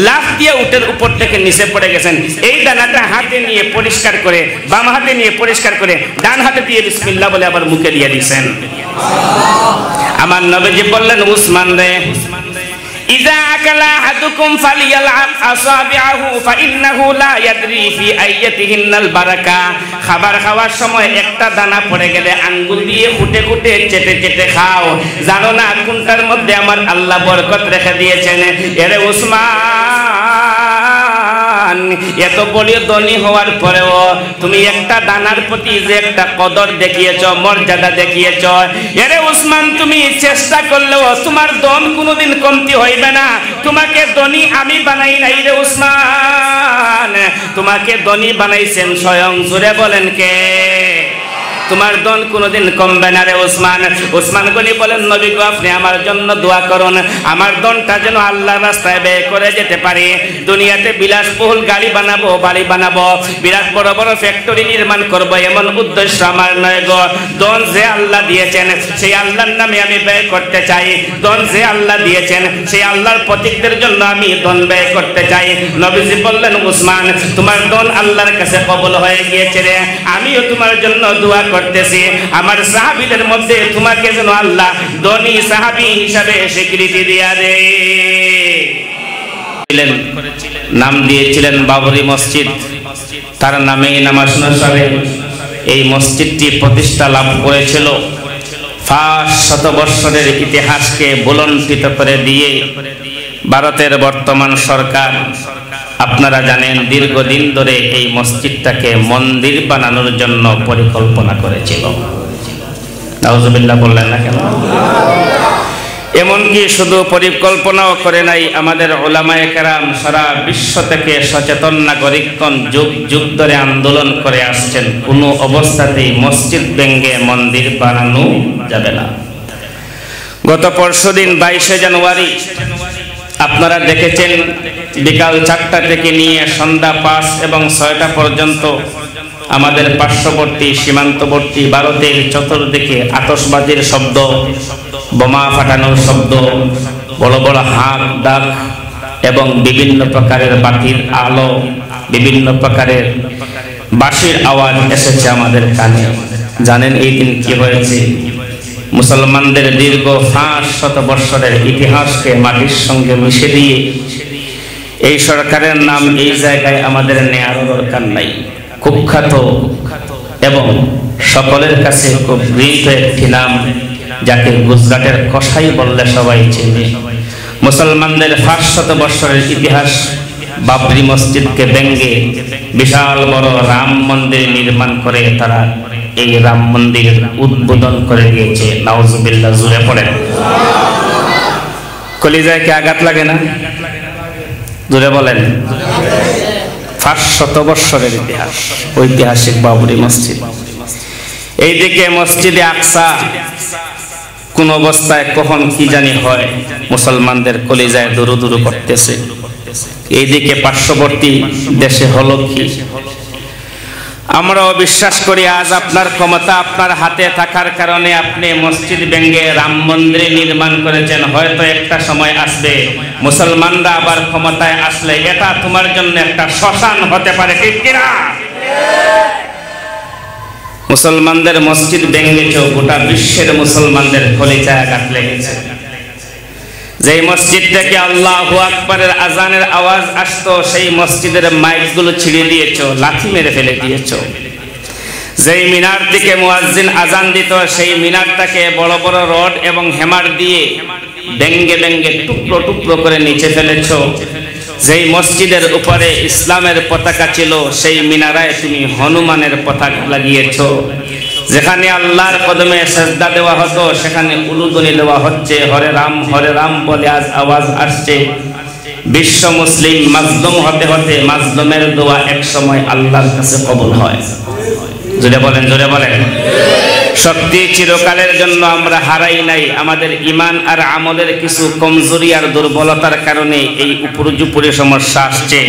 লাফ দিয়ে উটের উপর থেকে নিচে পড়ে গেছেন। এই দানাটা হাতে নিয়ে পরিষ্কার করে, বাম হাতে নিয়ে পরিষ্কার করে ডান হাতে দিয়ে বিসমিল্লাহ বলে আবার মুখে দিয়ে দিয়েছেন। আমার নবীজি বললেন, উসমান রে, ইযা আকালা আহাদুকুম ফালিয়ালআব আসাবিআহু ফাইন্নাহু লা ইয়াদরি ফি আইয়াতিহিন্নাল বারাকা। খাবার খাওয়ার সময় একটা দানা পড়ে গেলে আঙ্গুল দিয়ে খুঁটে খুঁটে চেটে চেটে খাও, জানো না কোনটার মধ্যে আমার আল্লাহ বরকত রেখে দিয়েছেন। এরে উসমান, এত বড় ধনী হওয়ার পরেও তুমি একটা দানার প্রতি যে একটা কদর দেখিয়েছ, মর্যাদা দেখিয়েছ, এরে উসমান তুমি চেষ্টা করলেও তোমার ধন কোনোদিন কমতি হইবে না। তোমাকে ধনী আমি বানাই নাই রে উসমান, তোমাকে ধনী বানাইছেন স্বয়ং। জোরে বলেন কে? তোমার ধন কোনোদিন কমবে না রে উসমান। উসমান গনি বলেন, নবী গো আপনি আমার জন্য দোয়া করুন, আমার ধনটা যেন আল্লাহর রাস্তায় ব্যয় করে যেতে পারি। দুনিয়াতে বিলাসবহুল গাড়ি বানাবো, বাড়ি বানাবো, বিরাট বড় বড় ফ্যাক্টরি নির্মাণ করবো, এমন উদ্দেশ্য আমার নয় গো। ধন যে আল্লাহ দিয়েছেন সেই আল্লাহর নামে আমি ব্যয় করতে চাই। ধন যে আল্লাহ দিয়েছেন সেই আল্লাহর প্রতীকদের জন্য আমি ধন ব্যয় করতে চাই। নবীজি বললেন, উসমান তোমার ধন আল্লাহর কাছে কবুল হয়ে গিয়েছে রে, আমিও তোমার জন্য দোয়া করতেছি। আমার সাহাবীদের মধ্যে তোমাকে যেন আল্লাহ ধনী সাহাবী হিসাবে স্বীকৃতি দিয়া দেয়। নাম দিয়েছিলেন বাবরি মসজিদ, তার নামেই নামাজ অনুসারে এই মসজিদটি প্রতিষ্ঠা লাভ করেছিল। 500 বৎসরের ইতিহাসকে বুলন্ডিত করে দিয়ে ভারতের বর্তমান সরকার, আপনারা জানেন, দীর্ঘদিন ধরে এই মসজিদটাকে মন্দির বানানোর জন্য পরিকল্পনা করেছিল। নাউজুবিল্লাহ বললেন না কেন? এমনকি শুধু পরিকল্পনাও করে নাই, আমাদের উলামায়ে কেরাম সারা বিশ্ব থেকে সচেতন নাগরিকগণ যুগ যুগ ধরে আন্দোলন করে আসছেন, কোনো অবস্থাতেই মসজিদ ভেঙে মন্দির বানানো যাবে না। গত পরশুদিন 22শে জানুয়ারি আপনারা দেখেছেন, বিকাল 4টা থেকে নিয়ে সন্ধ্যা 5 এবং 6টা পর্যন্ত আমাদের পার্শ্ববর্তী সীমান্তবর্তী ভারতের চতুর্দিকে আতশবাজির শব্দ, বোমা ফাটানোর শব্দ, বড় বড় হাত ডাক এবং বিভিন্ন প্রকারের বাতির আলো, বিভিন্ন প্রকারের বাঁশির আওয়াজ এসেছে আমাদের কানে। জানেন এই দিন কি হয়েছে? মুসলমানদের দীর্ঘ 500 বৎসরের ইতিহাসকে মাটির সঙ্গে মিশে দিয়ে এই সরকারের নাম এই জায়গায় আমাদের নেয়ার দরকার নাই। কুখ্যাত এবং সকলের কাছে খুব গৃহীত একটি নাম, যাকে গুজরাটের কসাই বললে সবাই চেনে। মুসলমানদের 500 বৎসরের ইতিহাস বাবরি মসজিদকে ভেঙে বিশাল বড় রাম মন্দির নির্মাণ করে তারা এই রাম মন্দির উদ্বোধন করে দিয়েছে। নাউজুবিল্লাহ, জুড়ে পড়েন। কলিজায় কি আঘাত লাগে না? জুড়ে বলেন। 500 বৎসরের ইতিহাস, ঐতিহাসিক বাবরি মসজিদ। এইদিকে মসজিদে আকসা কোন অবস্থায় কখন কি জানি হয়, মুসলমানদের কলিজায় দুরু দুরু করতেছে। এইদিকে পার্শ্ববর্তী দেশে হলো কি? আমরাও বিশ্বাস করি আজ আপনার ক্ষমতা আপনার হাতে থাকার কারণে আপনি মসজিদ ভেঙে রাম মন্দির নির্মাণ করেছেন। হয়তো একটা সময় আসবে মুসলমানরা আবার ক্ষমতায় আসলে এটা তোমার জন্য একটা শ্মশান হতে পারে, ঠিক কিনা? মুসলমানদের মসজিদ ভেঙেছ, গোটা বিশ্বের মুসলমানদের কলিজায় আঘাত লেগেছে। যেই মসজিদ থেকে আল্লাহু আকবারের আজানের আওয়াজ আসতো সেই মসজিদের মাইকগুলো ছিঁড়ে দিয়েছো, লাথি মেরে ফেলে দিয়েছো। যেই মিনার থেকে মুয়াজ্জিন আজান দিত সেই মিনারটাকে বড় বড় রড এবং হ্যামার দিয়ে ভেঙ্গে ভেঙ্গে টুকরো টুকরো করে নিচে ফেলেছো। যেই মসজিদের উপরে ইসলামের পতাকা ছিল সেই মিনারায় তুমি হনুমানের পতাকা লাগিয়েছো। যেখানে আল্লাহর কদমে সেজদা দেওয়া হতো সেখানে উলুধ্বনি দেওয়া হচ্ছে, হরে রাম বলে আজ আওয়াজ আসছে। বিশ্ব মুসলিম মাজলুম হতে হতে মাজলুমের দোয়া এক সময় আল্লাহর কাছে কবুল হয়। জোরে বলেন, জোরে বলেন। শক্তি চিরকালের জন্য আমরা হারাই নাই, আমাদের ঈমান আর আমলের কিছু কমজোরি আর দুর্বলতার কারণে এই উপরুজুপুরি সমস্যা আসছে।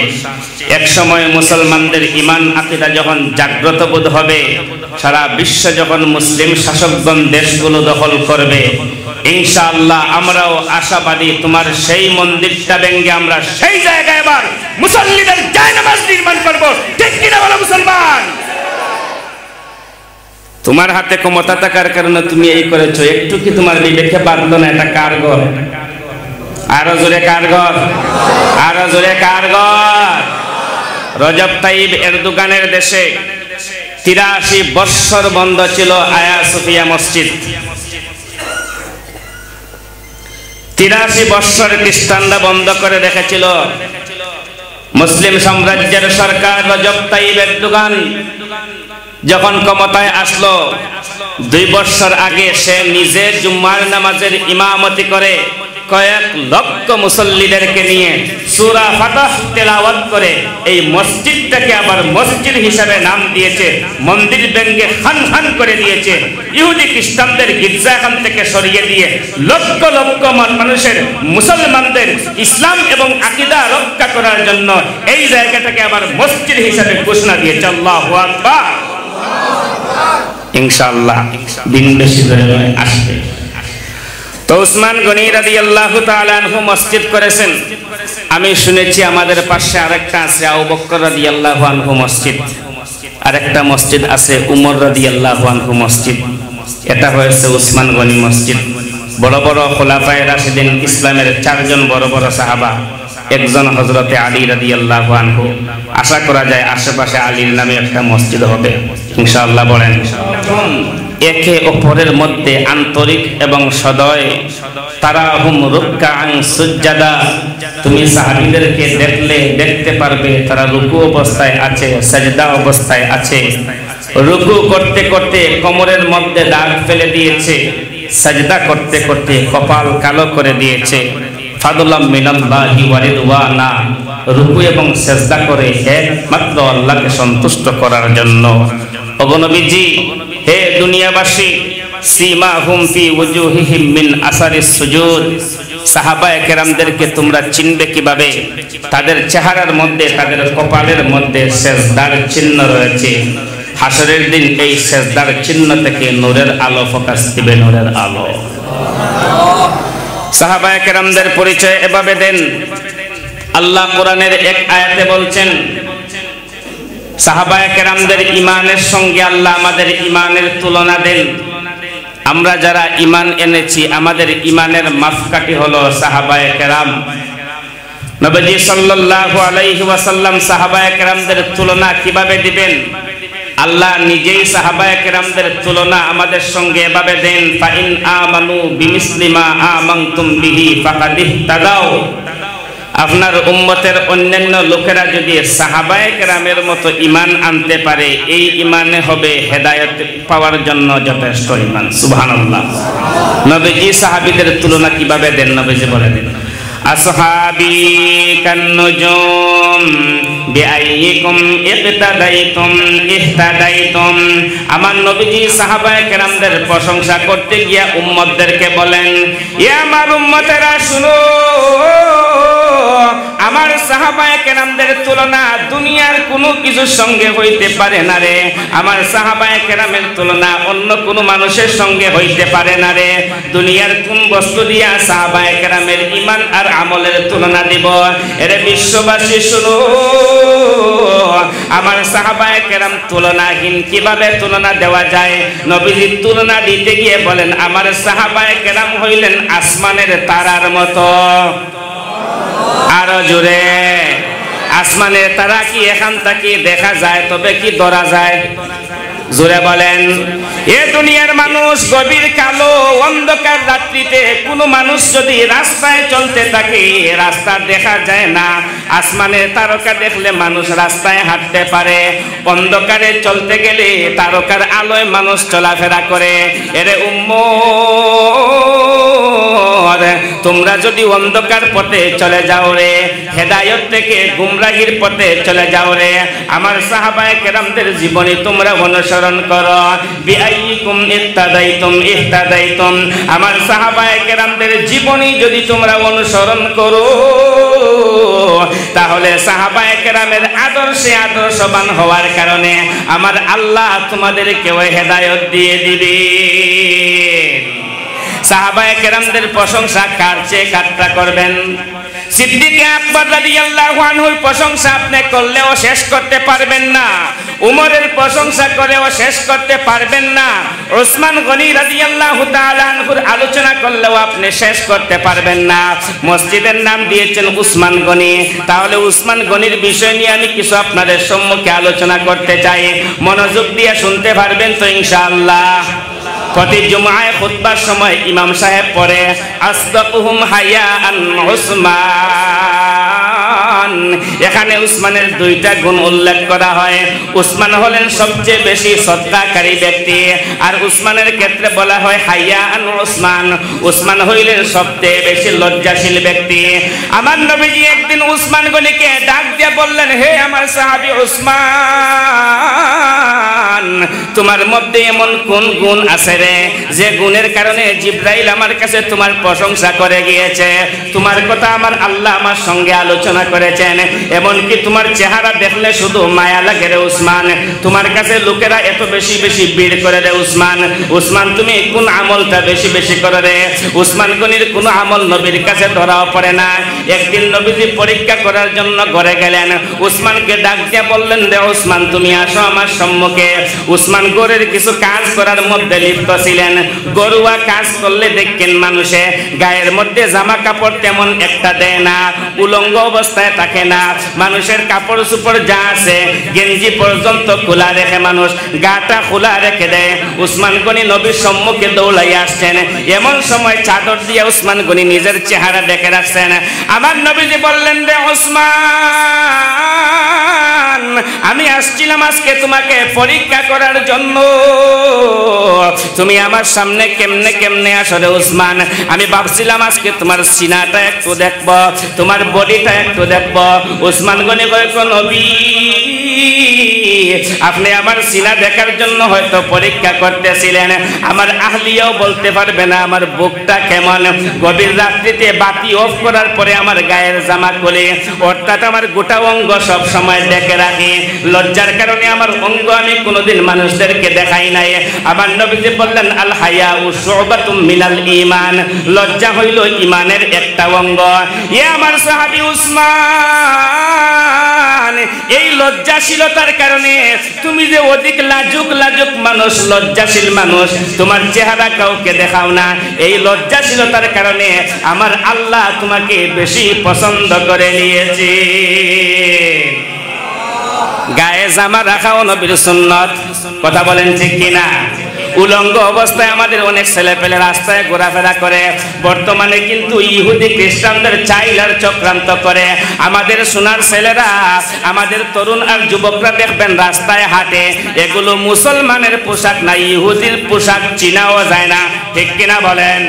এক সময় মুসলমানদের ঈমান আকীদা যখন জাগ্রত বোধ হবে, সারা বিশ্ব যখন মুসলিম শাসকগণ দেশগুলো দখল করবে, ইনশাআল্লাহ আমরাও আশাবাদী তোমার সেই মন্দিরটা ভেঙে আমরা সেই জায়গায় আবার মুসল্লিদের জায়নামাজ নির্মাণ করব। ঠিক কিনা বলো মুসলমান? তোমার হাতে ক্ষমতা থাকার কারণে তুমি এই করেছো, একটু কি তোমার বিবেকে বাঁধলো না? এটা কার ঘর? আরো জোরে কার ঘর? আরো জোরে কার ঘর? রজব তাইব এরদোগানের দেশে 83 বৎসর বন্ধ ছিল আয়া সোফিয়া মসজিদ। 83 বৎসর খ্রিস্টানরা বন্ধ করে রেখেছিল। মুসলিম সাম্রাজ্যের সরকার রজব তাইব এরদোগান যখন ক্ষমতায় আসলো, 2 বছর আগে সে নিজে জুম্মার নামাজের ইমামতি করে কয়েক লক্ষ মুসল্লিদেরকে নিয়ে সূরা ফাতহ তেলাওয়াত করে এই মসজিদটাকে আবার মসজিদ হিসাবে নাম দিয়েছে, মন্দির ভেঙে খান খান করে দিয়েছে। ইহুদি খ্রিস্টানদের গির্জাখান থেকে সরিয়ে দিয়ে লক্ষ লক্ষ মানুষের, মুসলমানদের ইসলাম এবং আকীদা রক্ষা করার জন্য এই জায়গাটাকে আবার মসজিদ হিসাবে ঘোষণা দিয়েছে। আল্লাহু আকবার। ইনশাআল্লাহ দিন বেশি ধরে আসবে। তো উসমান গনি রাদিয়াল্লাহু তাআলা আনহু মসজিদ করেছেন। আমি শুনেছি আমাদের পাশে আরেকটা আছে আবু বকর রাদিয়াল্লাহু আনহু মসজিদ, আরেকটা মসজিদ আছে উমর রাদিয়াল্লাহু আনহু মসজিদ। এটা হয়েছে উসমান গনি মসজিদ। বড় বড় খোলাফায়ে রাশিদিন, ইসলামের 4 জন বড় বড় সাহাবা, একজন হযরতে আলী রাদিয়াল্লাহু আনহু। আশা করা যায় আশেপাশে আলীর নামে একটা মসজিদ হবে ইনশাআল্লাহ। বলেন, একে অপরের মধ্যে আন্তরিক এবং সদয়, তারাহুম রুকআন সুজদা, তুমি সাহাবীদেরকে দেখতে পারবে তারা রুকু অবস্থায় আছে, সাজদা অবস্থায় আছে। রুকু করতে করতে কোমরের মধ্যে দাগ ফেলে দিয়েছে, সাজদা করতে করতে কপাল কালো করে দিয়েছে। ফাদুলাম মিনাল্লাহি ওয়া রিদওয়ানা, রুকু এবং সিজদা করে একমাত্র আল্লাহকে সন্তুষ্ট করার জন্য। ওগো নবীজি, হে দুনিয়াবাসী, সীমাহুম ফি ওয়ুজুহিহিম মিন আসারিস সুজুদ, সাহাবায়ে কেরামদেরকে তোমরা চিনবে কিভাবে? তাদের চেহারার মধ্যে, তাদের কপালের মধ্যে সিজদার চিহ্ন রয়েছে। হাসরের দিন এই সিজদার চিহ্ন থেকে নূরের আলো প্রকাশ দিবে, নূরের আলো। সাহাবায়ে কেরামদের পরিচয় এভাবে দেন। আল্লাহ কোরআনের এক আয়াতে বলছেন, সাহাবায়ে কেরামদের ঈমানের সঙ্গে আল্লাহ আমাদের ঈমানের তুলনা দেন। আমরা যারা ঈমান এনেছি, আমাদের ঈমানের মাপকাঠি হলো সাহাবায়ে কেরাম। নবীজি সাল্লাল্লাহু আলাইহি ওয়াসাল্লাম সাহাবায়ে কেরামদের তুলনা কিভাবে দিবেন? আল্লাহ নিজেই সাহাবায়ে কেরামদের তুলনা আমাদের সঙ্গে এভাবে দেন, ফা ইন আমানু বিমিসলি মা আমানতুম বিহি ফাকাদ ইহতাদাও। আপনার উম্মতের অন্যান্য লোকেরা যদি সাহাবায়ে কেরামের মতো ঈমান আনতে পারে, এই ঈমানে হবে হেদায়েত পাওয়ার জন্য যথেষ্ট ঈমান। সুবহানাল্লাহ। নবীজি সাহাবীদের তুলনা কিভাবে দেন? নবীজি বলেন, আসহাবি কান্নুজুম বিআইয়িকুম ইক্তাদাইতুম ইহতাদাইতুম। আমার নবীজি সাহাবায়ে কেরামদের প্রশংসা করতে গিয়া উম্মতদেরকে বলেন, ইয়া আমার উম্মতেরা শুনো, আমার সাহাবায়ে কেরামদের তুলনা দুনিয়ার কোনো কিছুর সঙ্গে হইতে পারে না রে। আমার সাহাবায়ে কেরামের তুলনা অন্য কোনো মানুষের সঙ্গে হইতে পারে না রে। দুনিয়ার কোন বস্তু দিয়া সাহাবায়ে কেরামের ঈমান আর আমলের তুলনা দিব? এরে বিশ্ববাসী শুনো, আমার সাহাবায়ে কেরাম তুলনাহীন। কিভাবে তুলনা দেওয়া যায়? নবীজি তুলনা দিতে গিয়ে বলেন, আমার সাহাবায়ে কেরাম হইলেন আসমানের তারার মতো। আরো জোরে, আসমানের তারা কি এখান থেকে দেখা যায়, তবে কি ধরা যায়? জোরে বলেন। এ দুনিয়ার মানুষ গভীর কালো অন্ধকার রাত্রিতে কোনো মানুষ যদি রাস্তায় চলতে থাকে, রাস্তা দেখা যায় না। আসমানের তারকা দেখলে মানুষ রাস্তায় হাঁটতে পারে। অন্ধকারে চলতে গেলে তারকার আলোয় মানুষ চলাফেরা করে। এরে উম্মত, তোমরা যদি অন্ধকার পথে চলে যাও রে, হেদায়েত থেকে গুমরাহির পথে চলে যাও রে, আমার সাহাবায়ে কেরামদের জীবনী তোমরা অনুসরণ করো। বিআইকুম ইত্তাদাইতুম ইহতাদাইতুম, আমার সাহাবায়ে কেরামদের জীবনী যদি তোমরা অনুসরণ করো তাহলে সাহাবায়ে কেরামের আদর্শে আদর্শবান হওয়ার কারণে আমার আল্লাহ তোমাদেরকেও হেদায়েত দিয়ে দিবে। সাহাবায়ে কেরামদের প্রশংসা কার চেয়ে কাট্টা করবেন? সিদ্দিক আকবর রাদিয়াল্লাহু আনহুর প্রশংসা আপনি করলেও শেষ করতে পারবেন না, উমরের প্রশংসা করেও শেষ করতে পারবেন না, ওসমান গনি রাদিয়াল্লাহু তাআলা আনহুর আলোচনা করলেও আপনি শেষ করতে পারবেন না। মসজিদের নাম দিয়েছেন উসমান গনি, তাহলে উসমান গনির বিষয় নিয়ে আমি কিছু আপনাদের সম্মুখে আলোচনা করতে চাই, মনোযোগ দিয়ে শুনতে পারবেন তো ইনশাআল্লাহ। প্রতি জুমআয় খুতবার সময় ইমাম সাহেব পড়ে আসদাকুহুম হায়াআন উসমান, এখানে উসমানের দুইটা গুণ উল্লেখ করা হয়। উসমান হলেন সবচেয়ে বেশি সদকাকারী ব্যক্তি, আর উসমানের ক্ষেত্রে বলা হয় হায়াআন উসমান, উসমান হইলেন সবচেয়ে বেশি লজ্জাশীল ব্যক্তি। আমার নবীজি একদিন উসমান গনিকে ডাক দিয়ে বললেন, হে আমার সাহাবী উসমান, তোমার মধ্যে এমন কোন গুণ আছে রে যে গুণের কারণে জিবরাইল আমার কাছে তোমার প্রশংসা করে গিয়েছে, তোমার কথা আমার আল্লাহ আমার সঙ্গে আলোচনা করেছেন, এমনকি তোমার চেহারা দেখলে শুধু মায়া লাগে রে উসমান, তোমার কাছে লোকেরা এত বেশি বেশি ভিড় করে রে উসমান, উসমান তুমি কোন আমলটা বেশি বেশি করো রে? উসমান গনির কোন আমল নবীর কাছে ধরাও পড়ে না। একদিন নবীজি পরীক্ষা করার জন্য ঘরে গেলেন, উসমানকে ডাক দিয়ে বললেন, রে উসমান তুমি আসো আমার সম্মুখে। উসমান গরের কিছু কাজ করার মধ্যে লিপ্ত ছিলেন। গরুয়া কাজ করলে দেখেন মানুষে গায়ের মধ্যে জামা কাপড় তেমন একটা দেয় না, উলঙ্গ অবস্থায় থাকে না, মানুষের কাপড় চোপড় যা আছে গেঞ্জি পর্যন্ত খোলা রেখে মানুষ গাটা খোলা রেখে দেয়। উসমান গনি নবীর সম্মুখে দৌড়াই আসছেন, এমন সময় চাদর দিয়ে উসমান গনি নিজের চেহারা দেখে রাখছেন। আমার নবীজি বললেন, রে উসমান, আমি আসছিলাম আজকে তোমাকে পরীক্ষা করার জন্য, তুমি আমার সামনে কেমনে কেমনে আসো রে উসমান? আমি ভাবছিলাম আজকে তোমার সিনাটা একটু দেখবো, তোমার বডিটা একটু দেখবো। উসমান গনি কয়, নবী আপনি আমার সিনা দেখার জন্য হয়তো পরীক্ষা করতেছিলেন, আমার আহলিয়াও বলতে পারবে না আমার বুকটা কেমন। গভীর রাত্রিতে বাতি অফ করার পরে আমার গায়ের জামা খুলে, অর্থাৎ আমার গোটা অঙ্গ সব সময় দেখে রাখি, লজ্জার কারণে আমার অঙ্গ আমি কোনোদিন মানুষদেরকে দেখাই নাই। আমার নবীজি বললেন, আল হায়াউ শুবাতুম মিনাল ঈমান, লজ্জা হইল ঈমানের একটা অঙ্গ। এ আমার সাহাবী উসমান, এই লজ্জাশীলতার কারণে তুমি যে অধিক লাজুক লাজুক মানুষ, লজ্জাশীল মানুষ, তোমার চেহারা কাউকে দেখাও না, এই লজ্জাশীলতার কারণে আমার আল্লাহ তোমাকে বেশি পছন্দ করে নিয়েছে। গায়ে জামা রাখাও নবীর সুন্নত, কথা বলেন ঠিক কিনা? উলঙ্গ অবস্থায় আমাদের অনেক ছেলে পেলে রাস্তায় ঘোরাফেরা করে, বর্তমানে কিন্তু ইহুদি খ্রিস্টানদের চাইলার চক্রান্ত করে। আমাদের সোনার ছেলেরা, আমাদের তরুণ আর যুবকরা দেখবেন রাস্তায় হাঁটে, এগুলো মুসলমানের পোশাক না, ইহুদির পোশাক, চিনাও যায় না, ঠিক কিনা বলেন?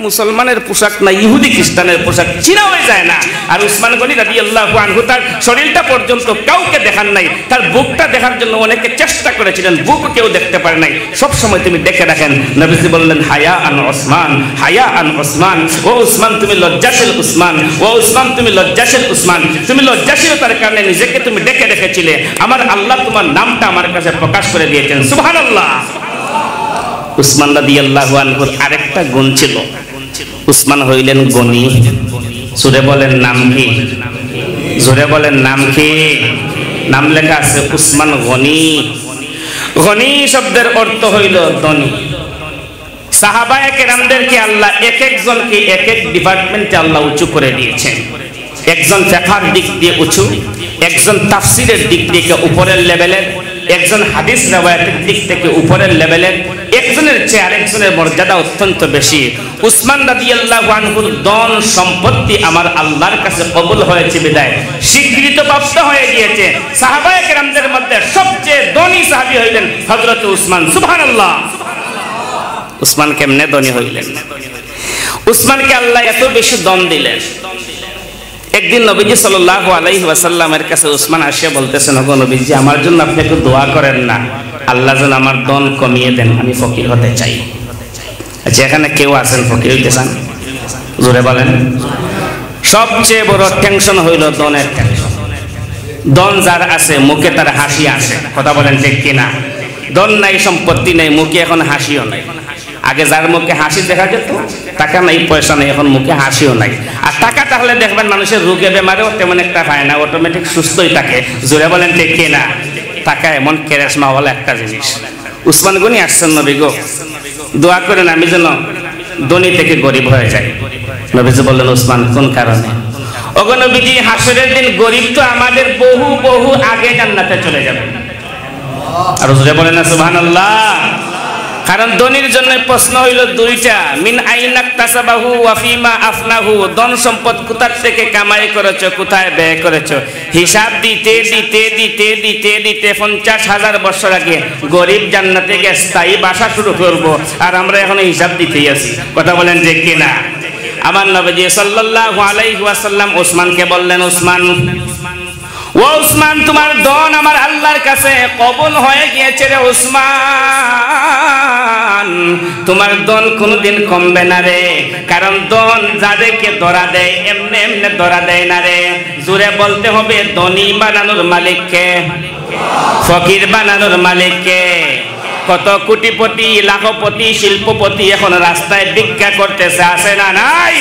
মুসলমানের পোশাক না, ইহুদি খ্রিস্টানের পোশাক, চিনা হয়ে যায় না। আর উসমান গনি রাদিয়াল্লাহু আনহু তার শরীরটা পর্যন্ত কাউকে দেখান নাই, তার বুকটা দেখার জন্য অনেকে চেষ্টা করেছিলেন, বুক কেউ দেখতে পারে নাই। সব সময় তুমি দেখে রাখেন। নবীজি বললেন, হায়া আন উসমান, হায়া আন উসমান, ও উসমান তুমি লজ্জাশীল উসমান, ও উসমান তুমি লজ্জাশীল উসমান, তুমি লজ্জাশীলতার কারণে নিজেকে তুমি ডেকে রেখেছিলে, আমার আল্লাহ তোমার নামটা আমার কাছে প্রকাশ করে দিয়েছেন। সুবহানাল্লাহ। উসমান রাদিয়াল্লাহু আনহুর আরেকটা গুণ ছিল, উসমান হইলেন গনি। জোরে বলেন নাম কি? জোরে বলেন নাম কি? নাম লেখা আছে উসমান গনি। গনি শব্দের অর্থ হইল ধনী। সাহাবায়ে কেরামদেরকে আল্লাহ এক একজনকে এক এক ডিপার্টমেন্টে আল্লাহ উঁচু করে দিয়েছেন। একজন ফিকহের দিক দিয়ে উঁচু, একজন তাফসীরের দিক থেকে উপরের লেভেলের, একজন হাদিস রিওয়ায়াতের দিক থেকে উপরের লেভেলের, একজনের চেয়ে আরেকজনের মর্যাদা অত্যন্ত বেশি। উসমান রাদিয়াল্লাহু আনহুর ধন সম্পত্তি আমার আল্লাহর কাছে কবুল হয়েছে বিদায় স্বীকৃত প্রাপ্ত হয়ে গিয়েছে। সাহাবায়ে কেরামদের মধ্যে সবচেয়ে ধনী সাহাবী হইলেন হযরত উসমান। সুবহানাল্লাহ। উসমান কেমনে ধনী হইলেন? উসমানকে আল্লাহ এত বেশি দম দিলেন। একদিন নবীজি সাল্লাল্লাহু আলাইহি ওয়াসাল্লামের কাছে উসমান আসিয়া বলতেছেন, ওগো নবীজি, আমার জন্য আপনি একটু দোয়া করেন না, আল্লাহ যেন আমার দন কমিয়ে দেন, আমি ফকির হতে চাই। আচ্ছা, এখানে কেউ আছেন ফকির হইতে চান? জোরে বলেন। সবচেয়ে বড় টেনশন হইল দনের টেনশন। দন যার আছে মুখে তার হাসি আসে, কথা বলেন ঠিক কিনা? দন নাই, সম্পত্তি নাই, মুখে এখন হাসিও নাই। আগে যার মুখে হাসি দেখা যেত, টাকা নাই পয়সা নাই, এখন মুখে হাসিও নাই। আর টাকা তাহলে দেখবেন মানুষের রোগে বেমারেও তেমন একটা হয় না, অটোমেটিক সুস্থই থাকে। জোরে বলেন ঠিক কিনা? টাকা এমন কেরেশমাওয়ালা একটা জিনিস। উসমান গনি আসছেন, নবী গো দোয়া করেন আমি যেন ধনী থেকে গরিব হয়ে যাই। নবীজি বললেন, উসমান কোন কারণে? ওগো নবীজি, হাসরের দিন গরিব তো আমাদের বহু বহু আগে জান্নাতে চলে যাবে। আর জোরে বলেন না সুবহানাল্লাহ। কারণ ধনীর জন্য প্রশ্ন হইল দুইটা, মিন আইনাক তাসাবাহু ওয়া ফিমা আফনাহু, ধন সম্পদ কোথা থেকে কামাই করেছো, কোথায় ব্যয় করেছো। হিসাব দিতে দিতে দিতে দিতে দিতে 50,000 বছর আগে গরিব জান্নাতে গিয়ে স্থায়ী বাসা শুরু করব, আর আমরা এখন হিসাব দিতেই আছি। কথা বলেন যে কিনা? আমার নবীজি সাল্লাল্লাহু আলাইহি ওয়াসাল্লাম উসমানকে বললেন, উসমান, ও উসমান, তোমার দন আমার আল্লাহর কাছে কবুল হয়ে গিয়েছে রে উসমান। তোমার দন কোনোদিন কমবে না রে, কারণ দন যাদেরকে ধরা দেয় এমনি এমনি ধরা দেয় না রে। জোরে বলতে হবে, ধনী বানানোর মালিককে, ফকির বানানোর মালিককে। কত কোটিপতি, লাখপতি, শিল্পপতি এখন রাস্তায় ভিক্ষা করতেছে, আছে না নাই?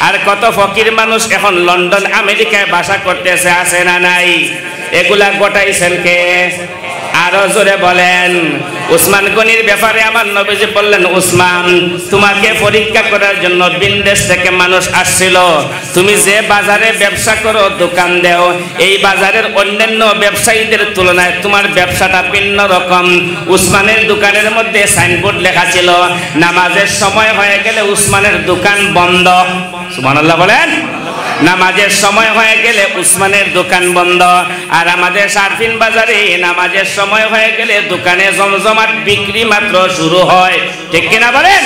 আর কত ফকির মানুষ এখন লন্ডন আমেরিকায় বাসা করতেছে, আছে না নাই? এগুলা গোটাইছেন কে? আরো জোরে বলেন। উসমান গনির ব্যাপারে আমার নবীজি বললেন, উসমান, তোমাকে পরীক্ষা করার জন্য বিদেশ থেকে মানুষ আসছিল। তুমি যে বাজারে ব্যবসা করো, দোকান দেও, এই বাজারের অন্যান্য ব্যবসায়ীদের তুলনায় তোমার ব্যবসাটা ভিন্ন রকম। উসমানের দোকানের মধ্যে সাইনবোর্ড লেখা ছিল, নামাজের সময় হয়ে গেলে উসমানের দোকান বন্ধ। সুবহানাল্লাহ বলেন। নামাজের সময় হয়ে গেলে উসমানের দোকান বন্ধ। আর আমাদের সারফিন বাজারে নামাজের সময় হয়ে গেলে দোকানে জমজমাট বিক্রি মাত্র শুরু হয়, ঠিক কিনা বলেন?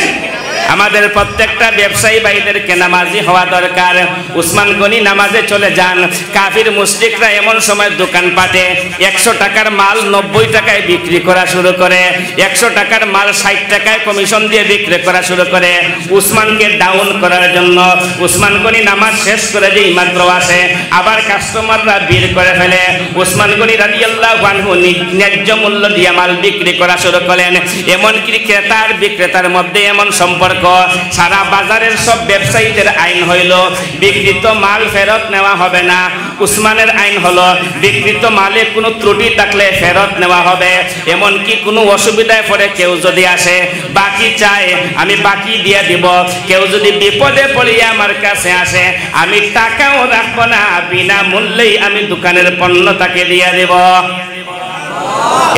আমাদের প্রত্যেকটা ব্যবসায়ী ভাইদেরকে নামাজি হওয়া দরকার। উসমান গনি নামাজে চলে যান, কাফির মুশরিকরা এমন সময় দোকান পাটে 100 টাকার মাল 90 টাকায় বিক্রি করা শুরু করে, 100 টাকার মাল 60 টাকায় কমিশন দিয়ে বিক্রি করা শুরু করে উসমানকে ডাউন করার জন্য। উসমান গনি নামাজ শেষ করে যেই মাত্র আসে, আবার কাস্টমাররা ভিড় করে ফেলে। উসমান গনি রাদিয়াল্লাহু আনহু ন্যায্য মূল্য দিয়ে মাল বিক্রি করা শুরু করেন। এমনকি ক্রেতার বিক্রেতার মধ্যে এমন সম্পর্ক, সারা বাজারের সব ব্যবসায়ীদের আইন হইল বিক্রিত মাল ফেরত নেওয়া হবে না। উসমানের আইন হলো বিক্রিত মালে কোনো ত্রুটি থাকলে ফেরত নেওয়া হবে। এমনকি কোনো অসুবিধায় পড়ে কেউ যদি আসে, বাকি চায়, আমি বাকি দিয়ে দিব। কেউ যদি বিপদে পড়িয়ে আমার কাছে আসে, আমি টাকাও রাখবো না, বিনা মূল্যেই আমি দোকানের পণ্য তাকে দিয়ে দেব।